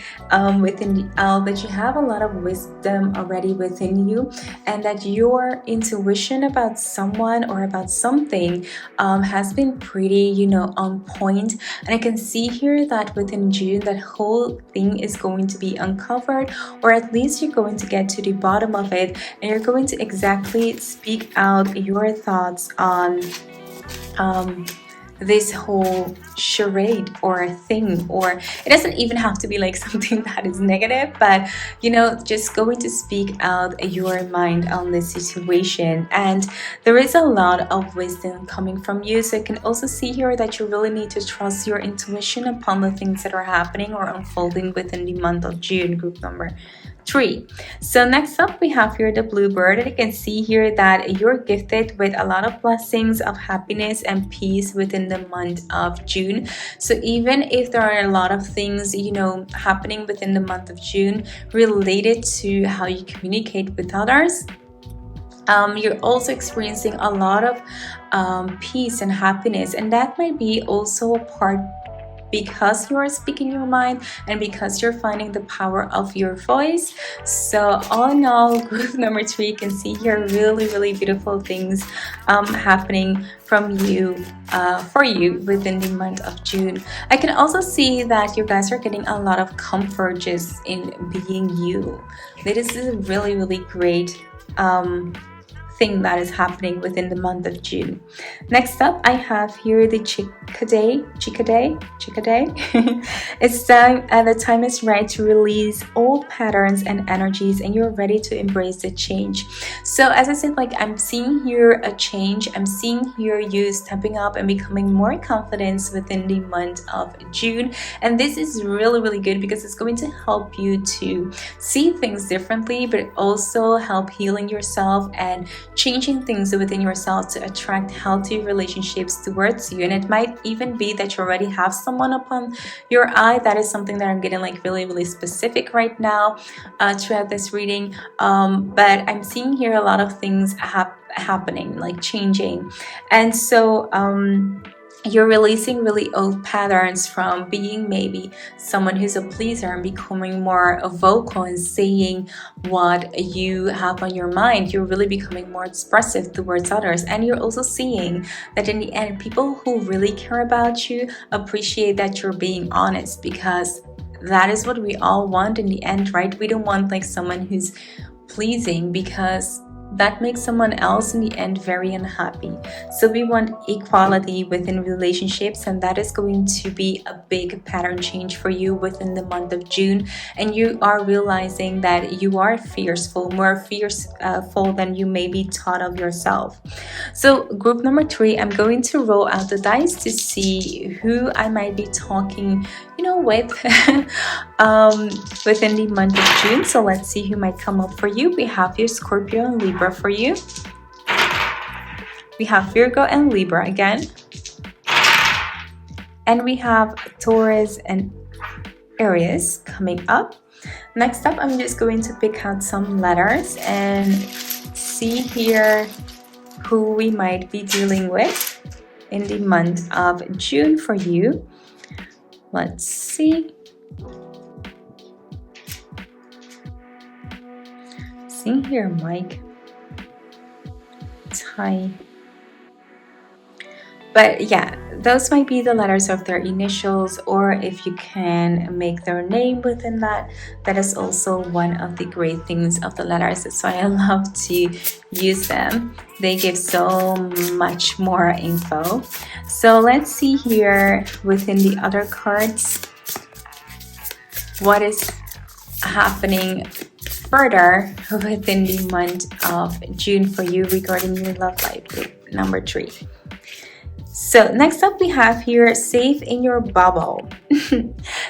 within the owl that you have a lot of wisdom already within you, and that your intuition about someone or about something has been pretty on point. And I can see here that within June, that whole thing is going to be uncovered, or at least you're going to get to the bottom of it, and you're going to exactly speak out your thoughts on this whole charade or thing. Or it doesn't even have to be like something that is negative, but just going to speak out your mind on this situation. And there is a lot of wisdom coming from you. So I can also see here that you really need to trust your intuition upon the things that are happening or unfolding within the month of June, group number 3. So next up, we have here the bluebird, and you can see here that you're gifted with a lot of blessings of happiness and peace within the month of June. So even if there are a lot of things happening within the month of June related to how you communicate with others, you're also experiencing a lot of peace and happiness, and that might be also a part because you are speaking your mind and because you're finding the power of your voice. So all in all, group number 3, you can see here really, really beautiful things happening from you for you within the month of June. I can also see that you guys are getting a lot of comfort just in being you. This is a really, really great thing that is happening within the month of June. Next up, I have here the Chickadee. It's time, the time is right to release old patterns and energies, and you're ready to embrace the change. So as I said, like, I'm seeing here a change. I'm seeing here you stepping up and becoming more confident within the month of June. And this is really, really good, because it's going to help you to see things differently, but also help healing yourself and changing things within yourself to attract healthy relationships towards you. And it might even be that you already have someone upon your eye. That is something that I'm getting like really, really specific right now throughout this reading. But I'm seeing here a lot of things happening, like changing. And so you're releasing really old patterns from being maybe someone who's a pleaser and becoming more vocal and saying what you have on your mind. You're really becoming more expressive towards others. And you're also seeing that in the end, people who really care about you appreciate that you're being honest, because that is what we all want in the end, right? We don't want like someone who's pleasing, because that makes someone else in the end very unhappy. So we want equality within relationships, and that is going to be a big pattern change for you within the month of June. And you are realizing that you are more fearful than you maybe thought of yourself. So group number 3, I'm going to roll out the dice to see who I might be talking with within the month of June. So let's see who might come up for you. We have here Scorpio and Libra for you. We have Virgo and Libra again. And we have Taurus and Aries coming up. Next up, I'm just going to pick out some letters and see here who we might be dealing with in the month of June for you. Let's see. See here, Mike. Ty. But yeah, those might be the letters of their initials, or if you can make their name within that, that is also one of the great things of the letters. That's why I love to use them. They give so much more info. So let's see here within the other cards what is happening further within the month of June for you regarding your love life, group number 3. So next up we have here safe in your bubble.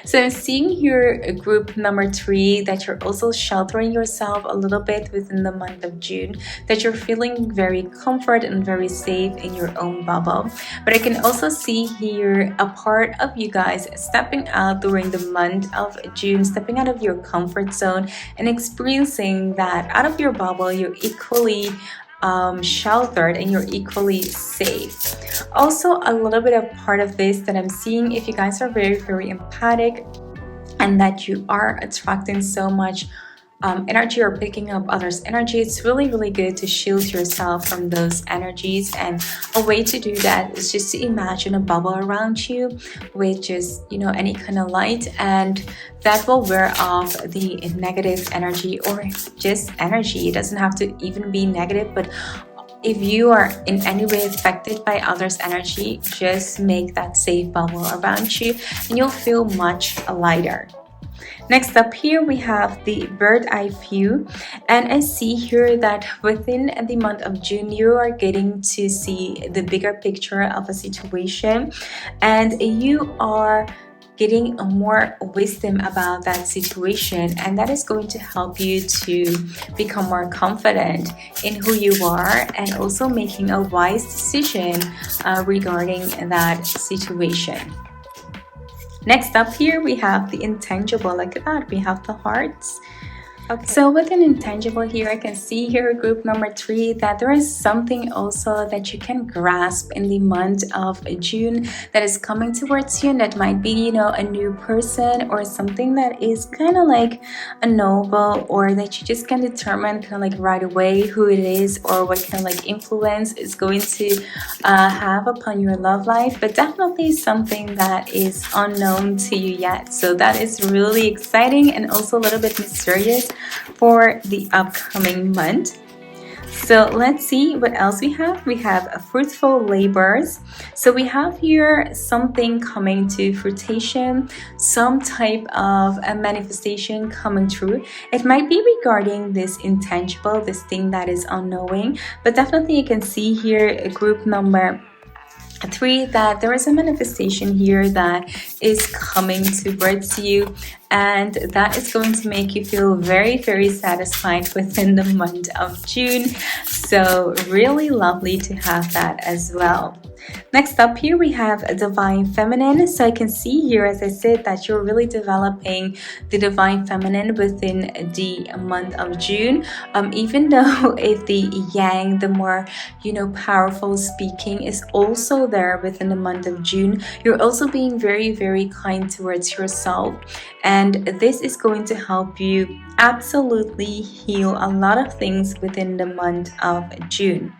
So I'm seeing here group number 3 that you're also sheltering yourself a little bit within the month of June, that you're feeling very comfort and very safe in your own bubble. But I can also see here a part of you guys stepping out during the month of June, stepping out of your comfort zone and experiencing that out of your bubble you're equally sheltered and you're equally safe. Also, a little bit of part of this that I'm seeing, if you guys are very, very empathic and that you are attracting so much energy or picking up others' energy, it's really, really good to shield yourself from those energies. And a way to do that is just to imagine a bubble around you with just, any kind of light, and that will wear off the negative energy or just energy. It doesn't have to even be negative, but if you are in any way affected by others' energy, just make that safe bubble around you and you'll feel much lighter. Next up here we have the bird eye view, and I see here that within the month of June you are getting to see the bigger picture of a situation and you are getting more wisdom about that situation, and that is going to help you to become more confident in who you are and also making a wise decision regarding that situation. Next up here we have the intangible. Look at that, we have the hearts. Okay. So with an intangible here, I can see here group number 3 that there is something also that you can grasp in the month of June that is coming towards you, and that might be, a new person or something that is kind of like a noble, or that you just can determine kind of like right away who it is or what kind of like influence is going to have upon your love life, but definitely something that is unknown to you yet. So that is really exciting and also a little bit mysterious for the upcoming month. So let's see what else we have. We have fruitful labors. So we have here something coming to fruition, some type of a manifestation coming true. It might be regarding this intangible, this thing that is unknowing, but definitely you can see here group number 3 that there is a manifestation here that is coming towards you, and that is going to make you feel very, very satisfied within the month of June. So really lovely to have that as well. Next up here we have a divine feminine. So I can see here, as I said, that you're really developing the divine feminine within the month of June. Even though if the yang, the more powerful speaking, is also there within the month of June, you're also being very, very kind towards yourself, and this is going to help you absolutely heal a lot of things within the month of June.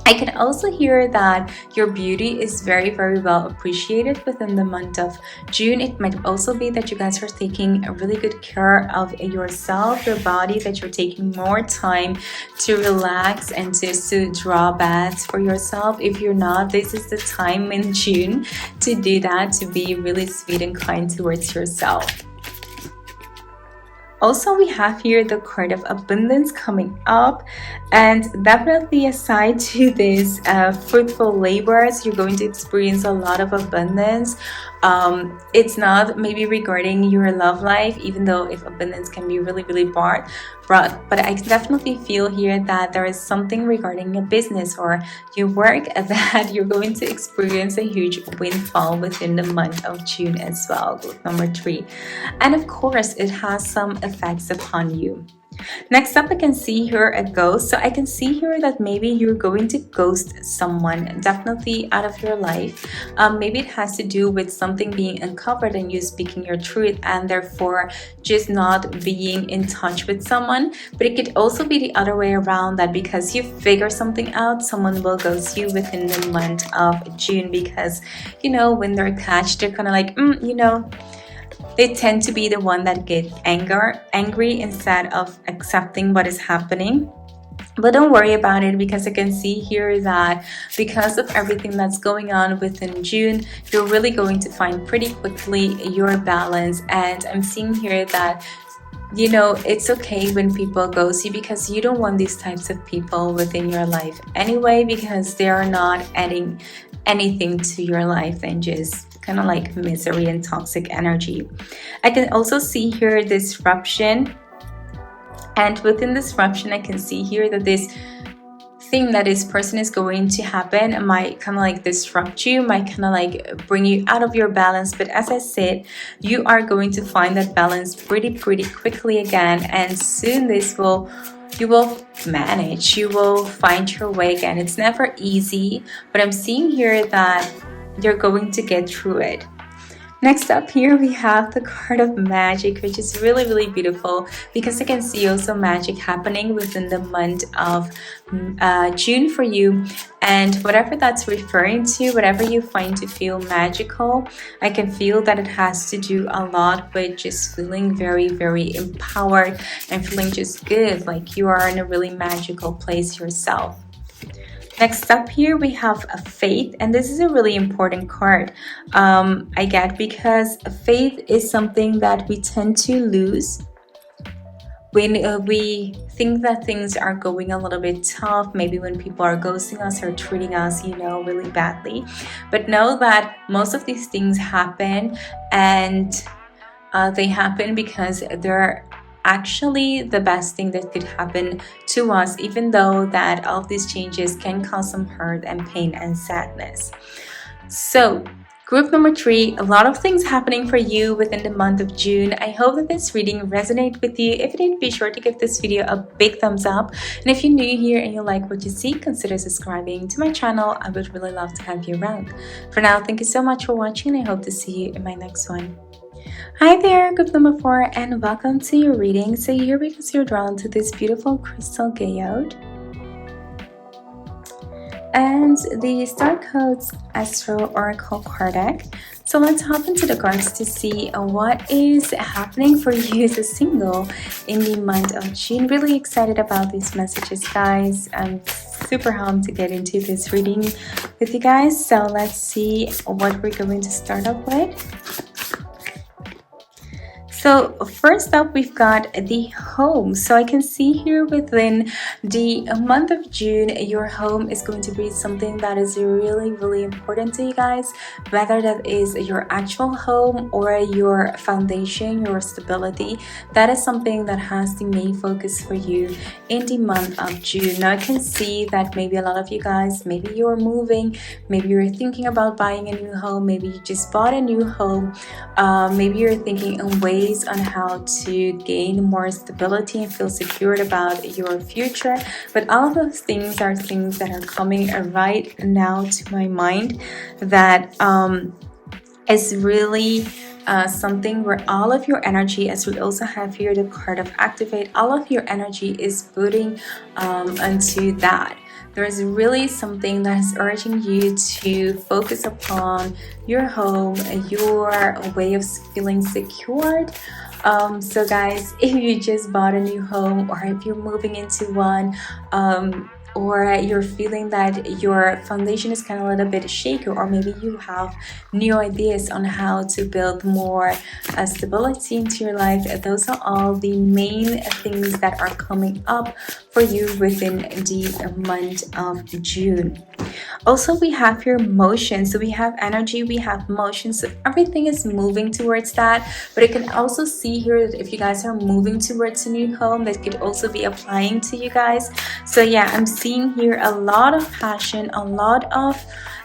I can also hear that your beauty is very, very well appreciated within the month of June. It might also be that you guys are taking a really good care of yourself, your body, that you're taking more time to relax and to draw baths for yourself. If you're not, this is the time in June to do that, to be really sweet and kind towards yourself. Also, we have here the card of abundance coming up, and definitely aside to this fruitful labors, you're going to experience a lot of abundance. It's not maybe regarding your love life, even though if abundance can be really, really broad, but I can definitely feel here that there is something regarding your business or your work that you're going to experience a huge windfall within the month of June as well, group number 3. And of course, it has some effects upon you. Next up, I can see here a ghost. So I can see here that maybe you're going to ghost someone, definitely out of your life. Maybe it has to do with something being uncovered and you speaking your truth and therefore just not being in touch with someone. But it could also be the other way around, that because you figure something out, someone will ghost you within the month of June, because, you know, when they're attached, they're kind of like, you know, they tend to be the one that get angry instead of accepting what is happening. But don't worry about it, because I can see here that because of everything that's going on within June, you're really going to find pretty quickly your balance. And I'm seeing here that, you know, it's okay when people ghost you, because you don't want these types of people within your life anyway, because they are not adding anything to your life and just kind of like misery and toxic energy. I can also see here disruption, and within disruption I can see here that this thing that this person is going to happen might kind of like disrupt you, might kind of like bring you out of your balance. But as I said, you are going to find that balance pretty quickly again, and soon you will manage, you will find your way again. It's never easy, but I'm seeing here that you're going to get through it. Next up here we have the card of magic, which is really beautiful, because I can see also magic happening within the month of June for you. And whatever that's referring to, whatever you find to feel magical, I can feel that it has to do a lot with just feeling very empowered and feeling just good, like you are in a really magical place yourself. Next up here we have a faith, and this is a really important card, I get, because faith is something that we tend to lose when we think that things are going a little bit tough, maybe when people are ghosting us or treating us, you know, really badly. But know that most of these things happen, and they happen because they're actually the best thing that could happen to us, even though that all of these changes can cause some hurt and pain and sadness. So group number 3, a lot of things happening for you within the month of June. I hope that this reading resonated with you. If it did, be sure to give this video a big thumbs up. And if you're new here and you like what you see, consider subscribing to my channel. I would really love to have you around. For now, thank you so much for watching, and I hope to see you in my next one. Hi there, group number 4, and welcome to your reading. So you're here because you're drawn to this beautiful crystal geode and the Star Codes Astro Oracle card deck. So let's hop into the cards to see what is happening for you as a single in the month of June. Really excited about these messages, guys. I'm super pumped to get into this reading with you guys. So let's see what we're going to start off with. So first up, we've got the home. So I can see here within the month of June, your home is going to be something that is really important to you guys, whether that is your actual home or your foundation, your stability. That is something that has the main focus for you in the month of June. Now I can see that maybe a lot of you guys, maybe you're moving, maybe you're thinking about buying a new home, maybe you just bought a new home, maybe you're thinking in ways on how to gain more stability and feel secured about your future. But all of those things are things that are coming right now to my mind, that is really something where all of your energy, as we also have here the card of activate, all of your energy is putting onto that. There is really something that is urging you to focus upon your home, your way of feeling secured. So guys, if you just bought a new home, or if you're moving into one, or you're feeling that your foundation is kind of a little bit shaky, or maybe you have new ideas on how to build more stability into your life, those are all the main things that are coming up for you within the month of June. Also, we have your motion. So we have energy, we have motion, so everything is moving towards that. But I can also see here that if you guys are moving towards a new home, that could also be applying to you guys. So yeah, I'm seeing here a lot of passion, a lot of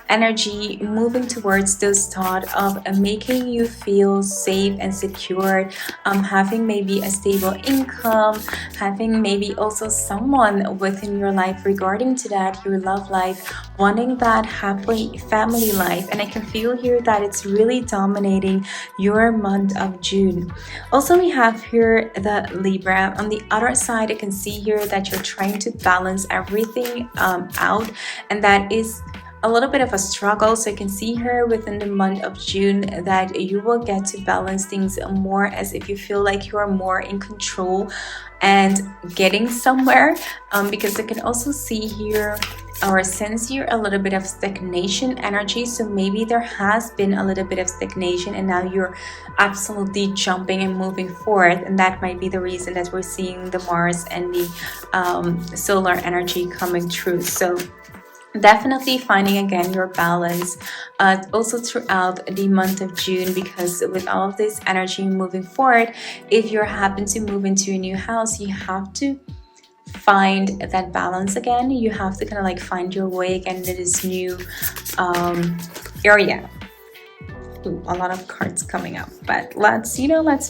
energy moving towards those thought of making you feel safe and secure, having maybe a stable income, having maybe also someone within your life regarding to that, your love life, wanting that happy family life. And I can feel here that it's really dominating your month of June. Also, we have here the Libra. On the other side, I can see here that you're trying to balance everything out, and that is a little bit of a struggle. So I can see here within the month of June that you will get to balance things more, as if you feel like you are more in control and getting somewhere, because I can also see here or sense here a little bit of stagnation energy. So maybe there has been a little bit of stagnation and now you're absolutely jumping and moving forward, and that might be the reason that we're seeing the Mars and the solar energy coming through. So definitely finding again your balance also throughout the month of June, because with all of this energy moving forward, if you happen to move into a new house, you have to find that balance again. You have to kind of like find your way again into this new area. Ooh, a lot of cards coming up, but let's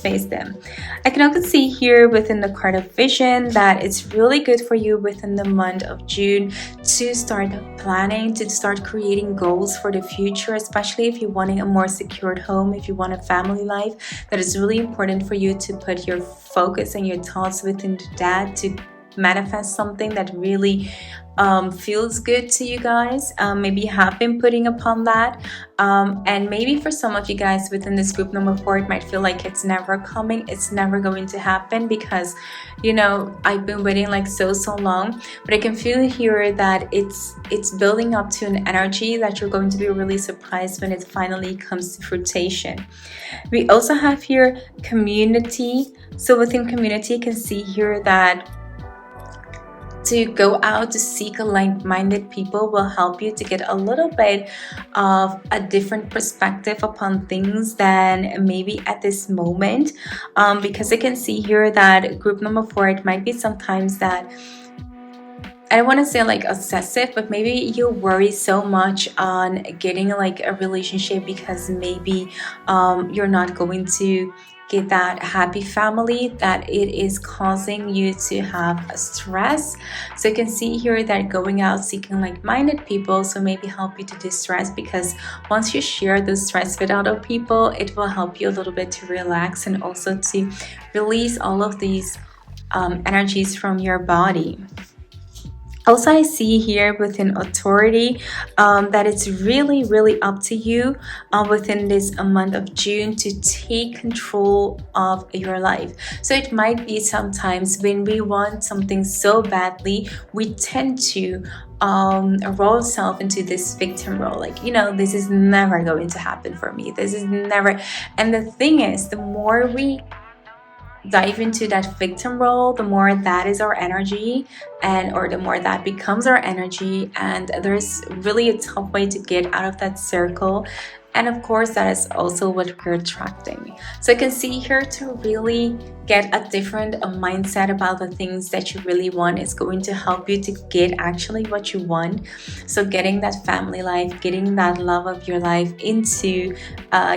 face them. I can also see here within the card of vision that it's really good for you within the month of June to start planning, to start creating goals for the future, especially if you're wanting a more secured home, if you want a family life. That is really important for you to put your focus and your thoughts within that, to manifest something that really feels good to you guys. Maybe you have been putting upon that, and maybe for some of you guys within this group number 4, it might feel like it's never coming, it's never going to happen, because I've been waiting like so long. But I can feel here that it's building up to an energy that you're going to be really surprised when it finally comes to fruition. We also have here community. So within community, you can see here that to go out to seek like-minded people will help you to get a little bit of a different perspective upon things than maybe at this moment, because I can see here that group number 4, it might be sometimes that I don't want to say like obsessive, but maybe you worry so much on getting like a relationship because maybe you're not going to get that happy family, that it is causing you to have a stress. So you can see here that going out seeking like-minded people so maybe help you to distress, because once you share the stress with other people, it will help you a little bit to relax and also to release all of these energies from your body. Also, I see here within authority that it's really up to you within this month of June to take control of your life. So it might be sometimes when we want something so badly, we tend to roll ourselves into this victim role, like this is never going to happen for me, this is never. And the thing is, the more we dive into that victim role, the more that is our energy, or the more that becomes our energy, and there's really a tough way to get out of that circle. And of course, that is also what we're attracting. So I can see here to really get a different mindset about the things that you really want is going to help you to get actually what you want. So getting that family life, getting that love of your life into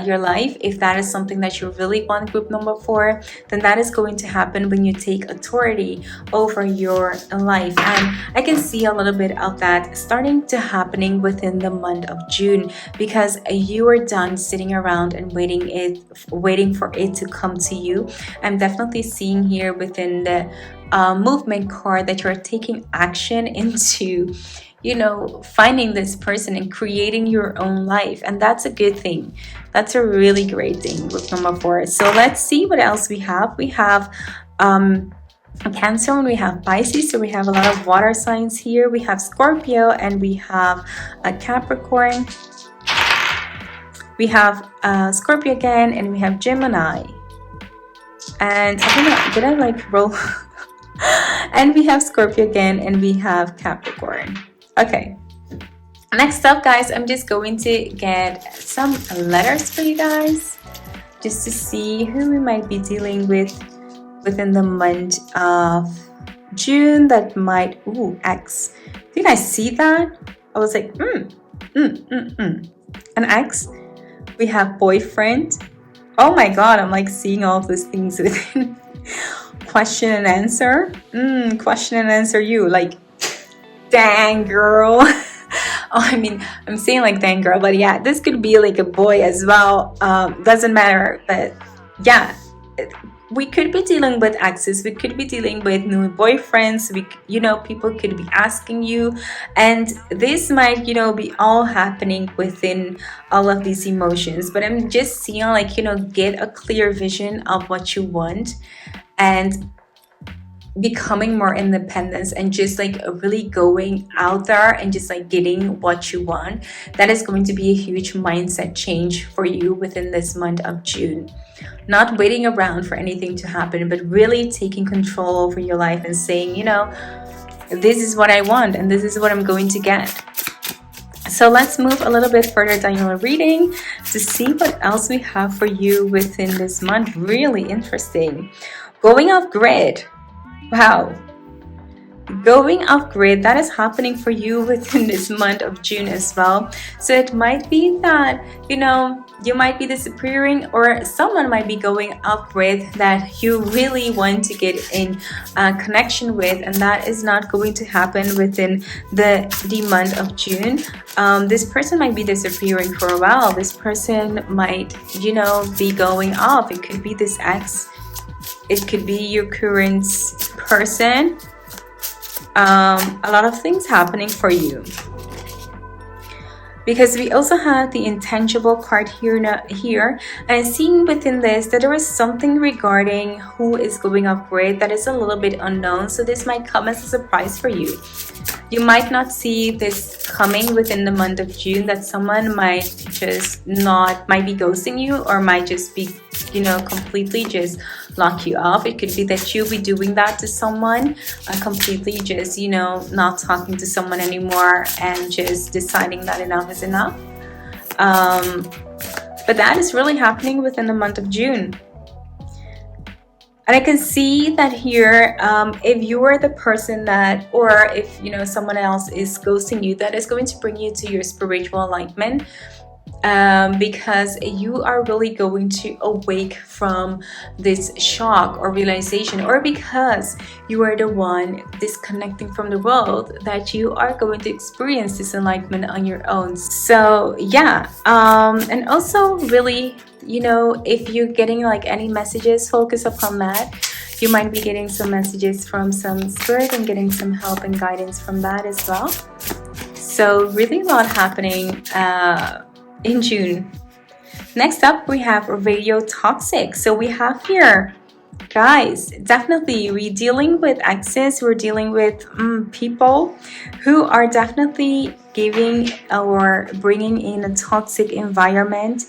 your life, if that is something that you really want, group number 4, then that is going to happen when you take authority over your life. And I can see a little bit of that starting to happening within the month of June, because you are done sitting around and waiting for it to come to you. I'm definitely seeing here within the movement card that you're taking action into finding this person and creating your own life, and that's a good thing. That's a really great thing with number 4. So let's see what else we have. We have Cancer, and we have Pisces, so we have a lot of water signs here. We have Scorpio, and we have a Capricorn. We have Scorpio again, and we have Gemini. And did I like roll? And we have Scorpio again, and we have Capricorn. Okay. Next up, guys, I'm just going to get some letters for you guys, just to see who we might be dealing with within the month of June. That might, X. Did you guys see that? I was like, An ex. We have boyfriend. Oh my god, I'm like seeing all of those things within question and answer. Question and answer you. Like, dang girl. I mean, I'm saying like dang girl, but yeah, this could be like a boy as well. Doesn't matter, but yeah, we could be dealing with exes, we could be dealing with new boyfriends, people could be asking you, and this might be all happening within all of these emotions. But I'm just seeing like get a clear vision of what you want, and becoming more independent, and just like really going out there and just like getting what you want. That is going to be a huge mindset change for you within this month of June. Not waiting around for anything to happen, but really taking control over your life and saying, this is what I want and this is what I'm going to get. So let's move a little bit further down your reading to see what else we have for you within this month. Really interesting. Going off grid. Wow. Going off grid, that is happening for you within this month of June as well. So it might be that, you might be disappearing, or someone might be going off grid that you really want to get in connection with, and that is not going to happen within the month of June. This person might be disappearing for a while. This person might, be going off. It could be this ex. It could be your current person. A lot of things happening for you, because we also have the intangible card here, and seeing within this that there is something regarding who is going off grid that is a little bit unknown. So this might come as a surprise for you. You might not see this coming within the month of June, that someone might be ghosting you, or might just be completely just lock you off. It could be that you'll be doing that to someone, completely just not talking to someone anymore, and just deciding that enough is enough. But that is really happening within the month of June. And I can see that here, if you are the person that, or if someone else is ghosting you, that is going to bring you to your spiritual alignment. Because you are really going to awake from this shock or realization, or because you are the one disconnecting from the world, that you are going to experience this enlightenment on your own. So yeah, and also really, if you're getting like any messages, focus upon that. You might be getting some messages from some spirit and getting some help and guidance from that as well. So really a lot happening in June. Next up, we have radio toxic. So we have here, guys, definitely we're dealing with exes. We're dealing with people who are definitely giving or bringing in a toxic environment.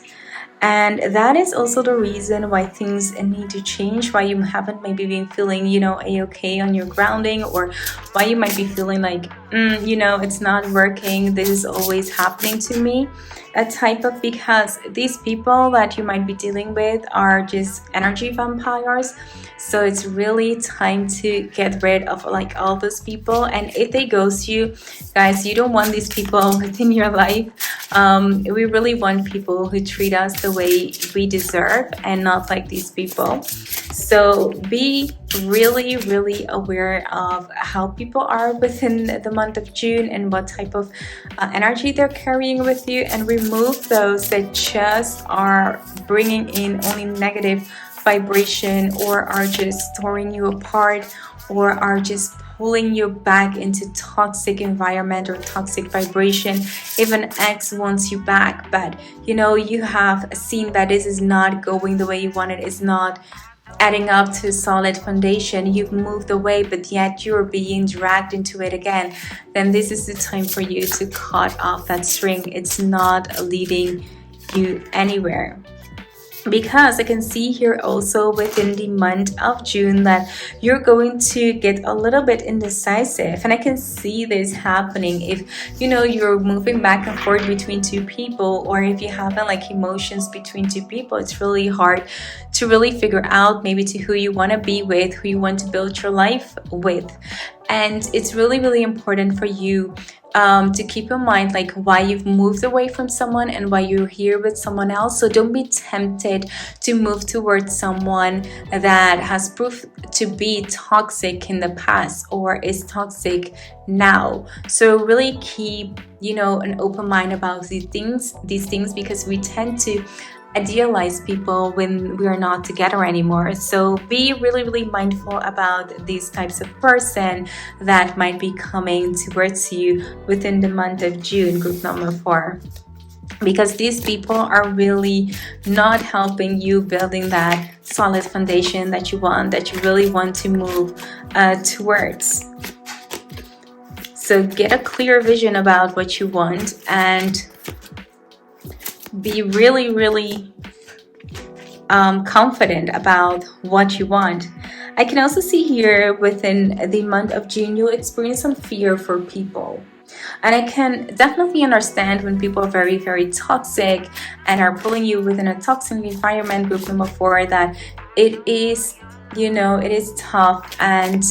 And that is also the reason why things need to change, why you haven't maybe been feeling, a-okay on your grounding, or why you might be feeling like, it's not working, this is always happening to me. That type of, because these people that you might be dealing with are just energy vampires. So it's really time to get rid of like all those people. And if they ghost you, guys, you don't want these people within your life. We really want people who treat us the way we deserve, and not like these people. So be really, really aware of how people are within the month of June, and what type of energy they're carrying with you, and remove those that just are bringing in only negative vibration, or are just tearing you apart, or are just pulling you back into toxic environment or toxic vibration. If an ex wants you back, but you have seen that this is not going the way you want it, is not adding up to a solid foundation, you've moved away, but yet you're being dragged into it again, then this is the time for you to cut off that string. It's not leading you anywhere. Because I can see here also within the month of June that you're going to get a little bit indecisive, and I can see this happening if you're moving back and forth between two people, or if you haven't like emotions between two people. It's really hard to really figure out maybe to who you want to be with, who you want to build your life with. And it's really, really important for you to keep in mind like why you've moved away from someone and why you're here with someone else. So don't be tempted to move towards someone that has proved to be toxic in the past or is toxic now. So really keep, you know, an open mind about these things, because we tend to idealize people when we are not together anymore. So be really mindful about these types of person that might be coming towards you within the month of June, group number 4, because these people are really not helping you building that solid foundation that you want, that you really want to move towards. So get a clear vision about what you want and be really confident about what you want. I can also see here within the month of June, you'll experience some fear for people. And I can definitely understand when people are very toxic and are pulling you within a toxic environment, group number 4, that it is, you know, it is tough, and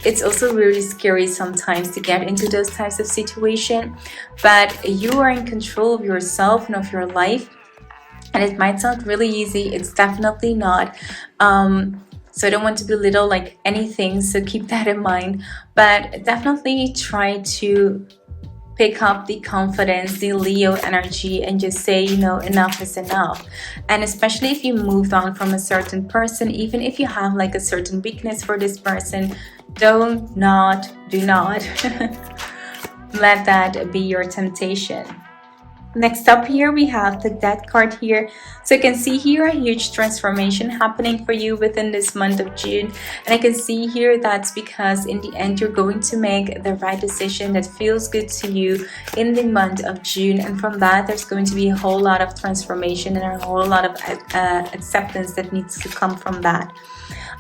it's also really scary sometimes to get into those types of situations. But you are in control of yourself and of your life. And it might sound really easy, it's definitely not. So I don't want to belittle like anything, so keep that in mind. But definitely try to pick up the confidence, the Leo energy, and just say, you know, enough is enough. And especially if you moved on from a certain person, even if you have like a certain weakness for this person, do not let that be your temptation. Next up here, we have the Death card here. So you can see here a huge transformation happening for you within this month of June. And I can see here that's because in the end, you're going to make the right decision that feels good to you in the month of June. And from that, there's going to be a whole lot of transformation and a whole lot of acceptance that needs to come from that.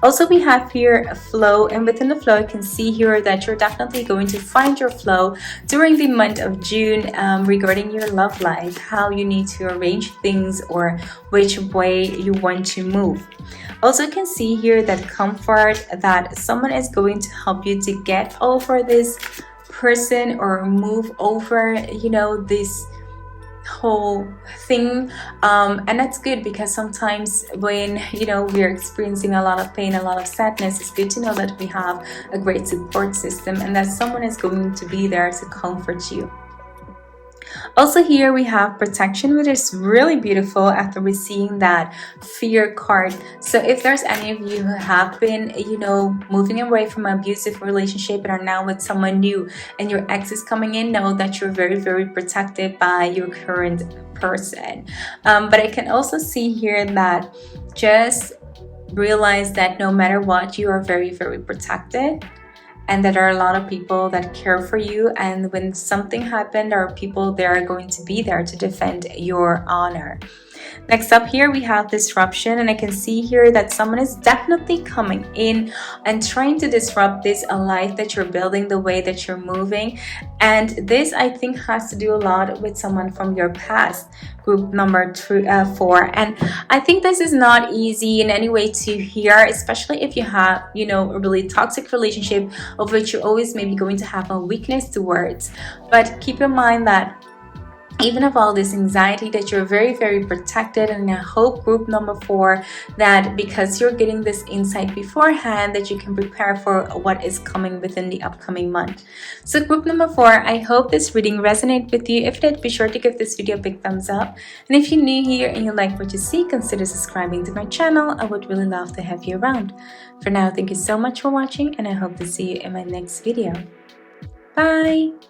Also, we have here a flow, and within the flow, you can see here that you're definitely going to find your flow during the month of June regarding your love life, how you need to arrange things or which way you want to move. Also, you can see here that comfort, that someone is going to help you to get over this person or move over, you know, this whole thing, and that's good, because sometimes when, you know, we're experiencing a lot of pain, a lot of sadness, it's good to know that we have a great support system and that someone is going to be there to comfort you. Also here we have protection, which is really beautiful after we're seeing that fear card. So if there's any of you who have been, you know, moving away from an abusive relationship and are now with someone new and your ex is coming in, know that you're very protected by your current person. But I can also see here that just realize that no matter what, you are very protected, and that there are a lot of people that care for you, and when something happened, there are people that are going to be there to defend your honor. Next up here, we have disruption, and I can see here that someone is definitely coming in and trying to disrupt this life that you're building, the way that you're moving. And this, I think, has to do a lot with someone from your past, group number 4. And I think this is not easy in any way to hear, especially if you have, you know, a really toxic relationship of which you're always maybe going to have a weakness towards. But keep in mind that even of all this anxiety, that you're very protected. And I hope, group number 4, that because you're getting this insight beforehand, that you can prepare for what is coming within the upcoming month. So group number 4, I hope this reading resonated with you. If it did, be sure to give this video a big thumbs up. And if you're new here and you like what you see, consider subscribing to my channel. I would really love to have you around. For now, thank you so much for watching, and I hope to see you in my next video. Bye!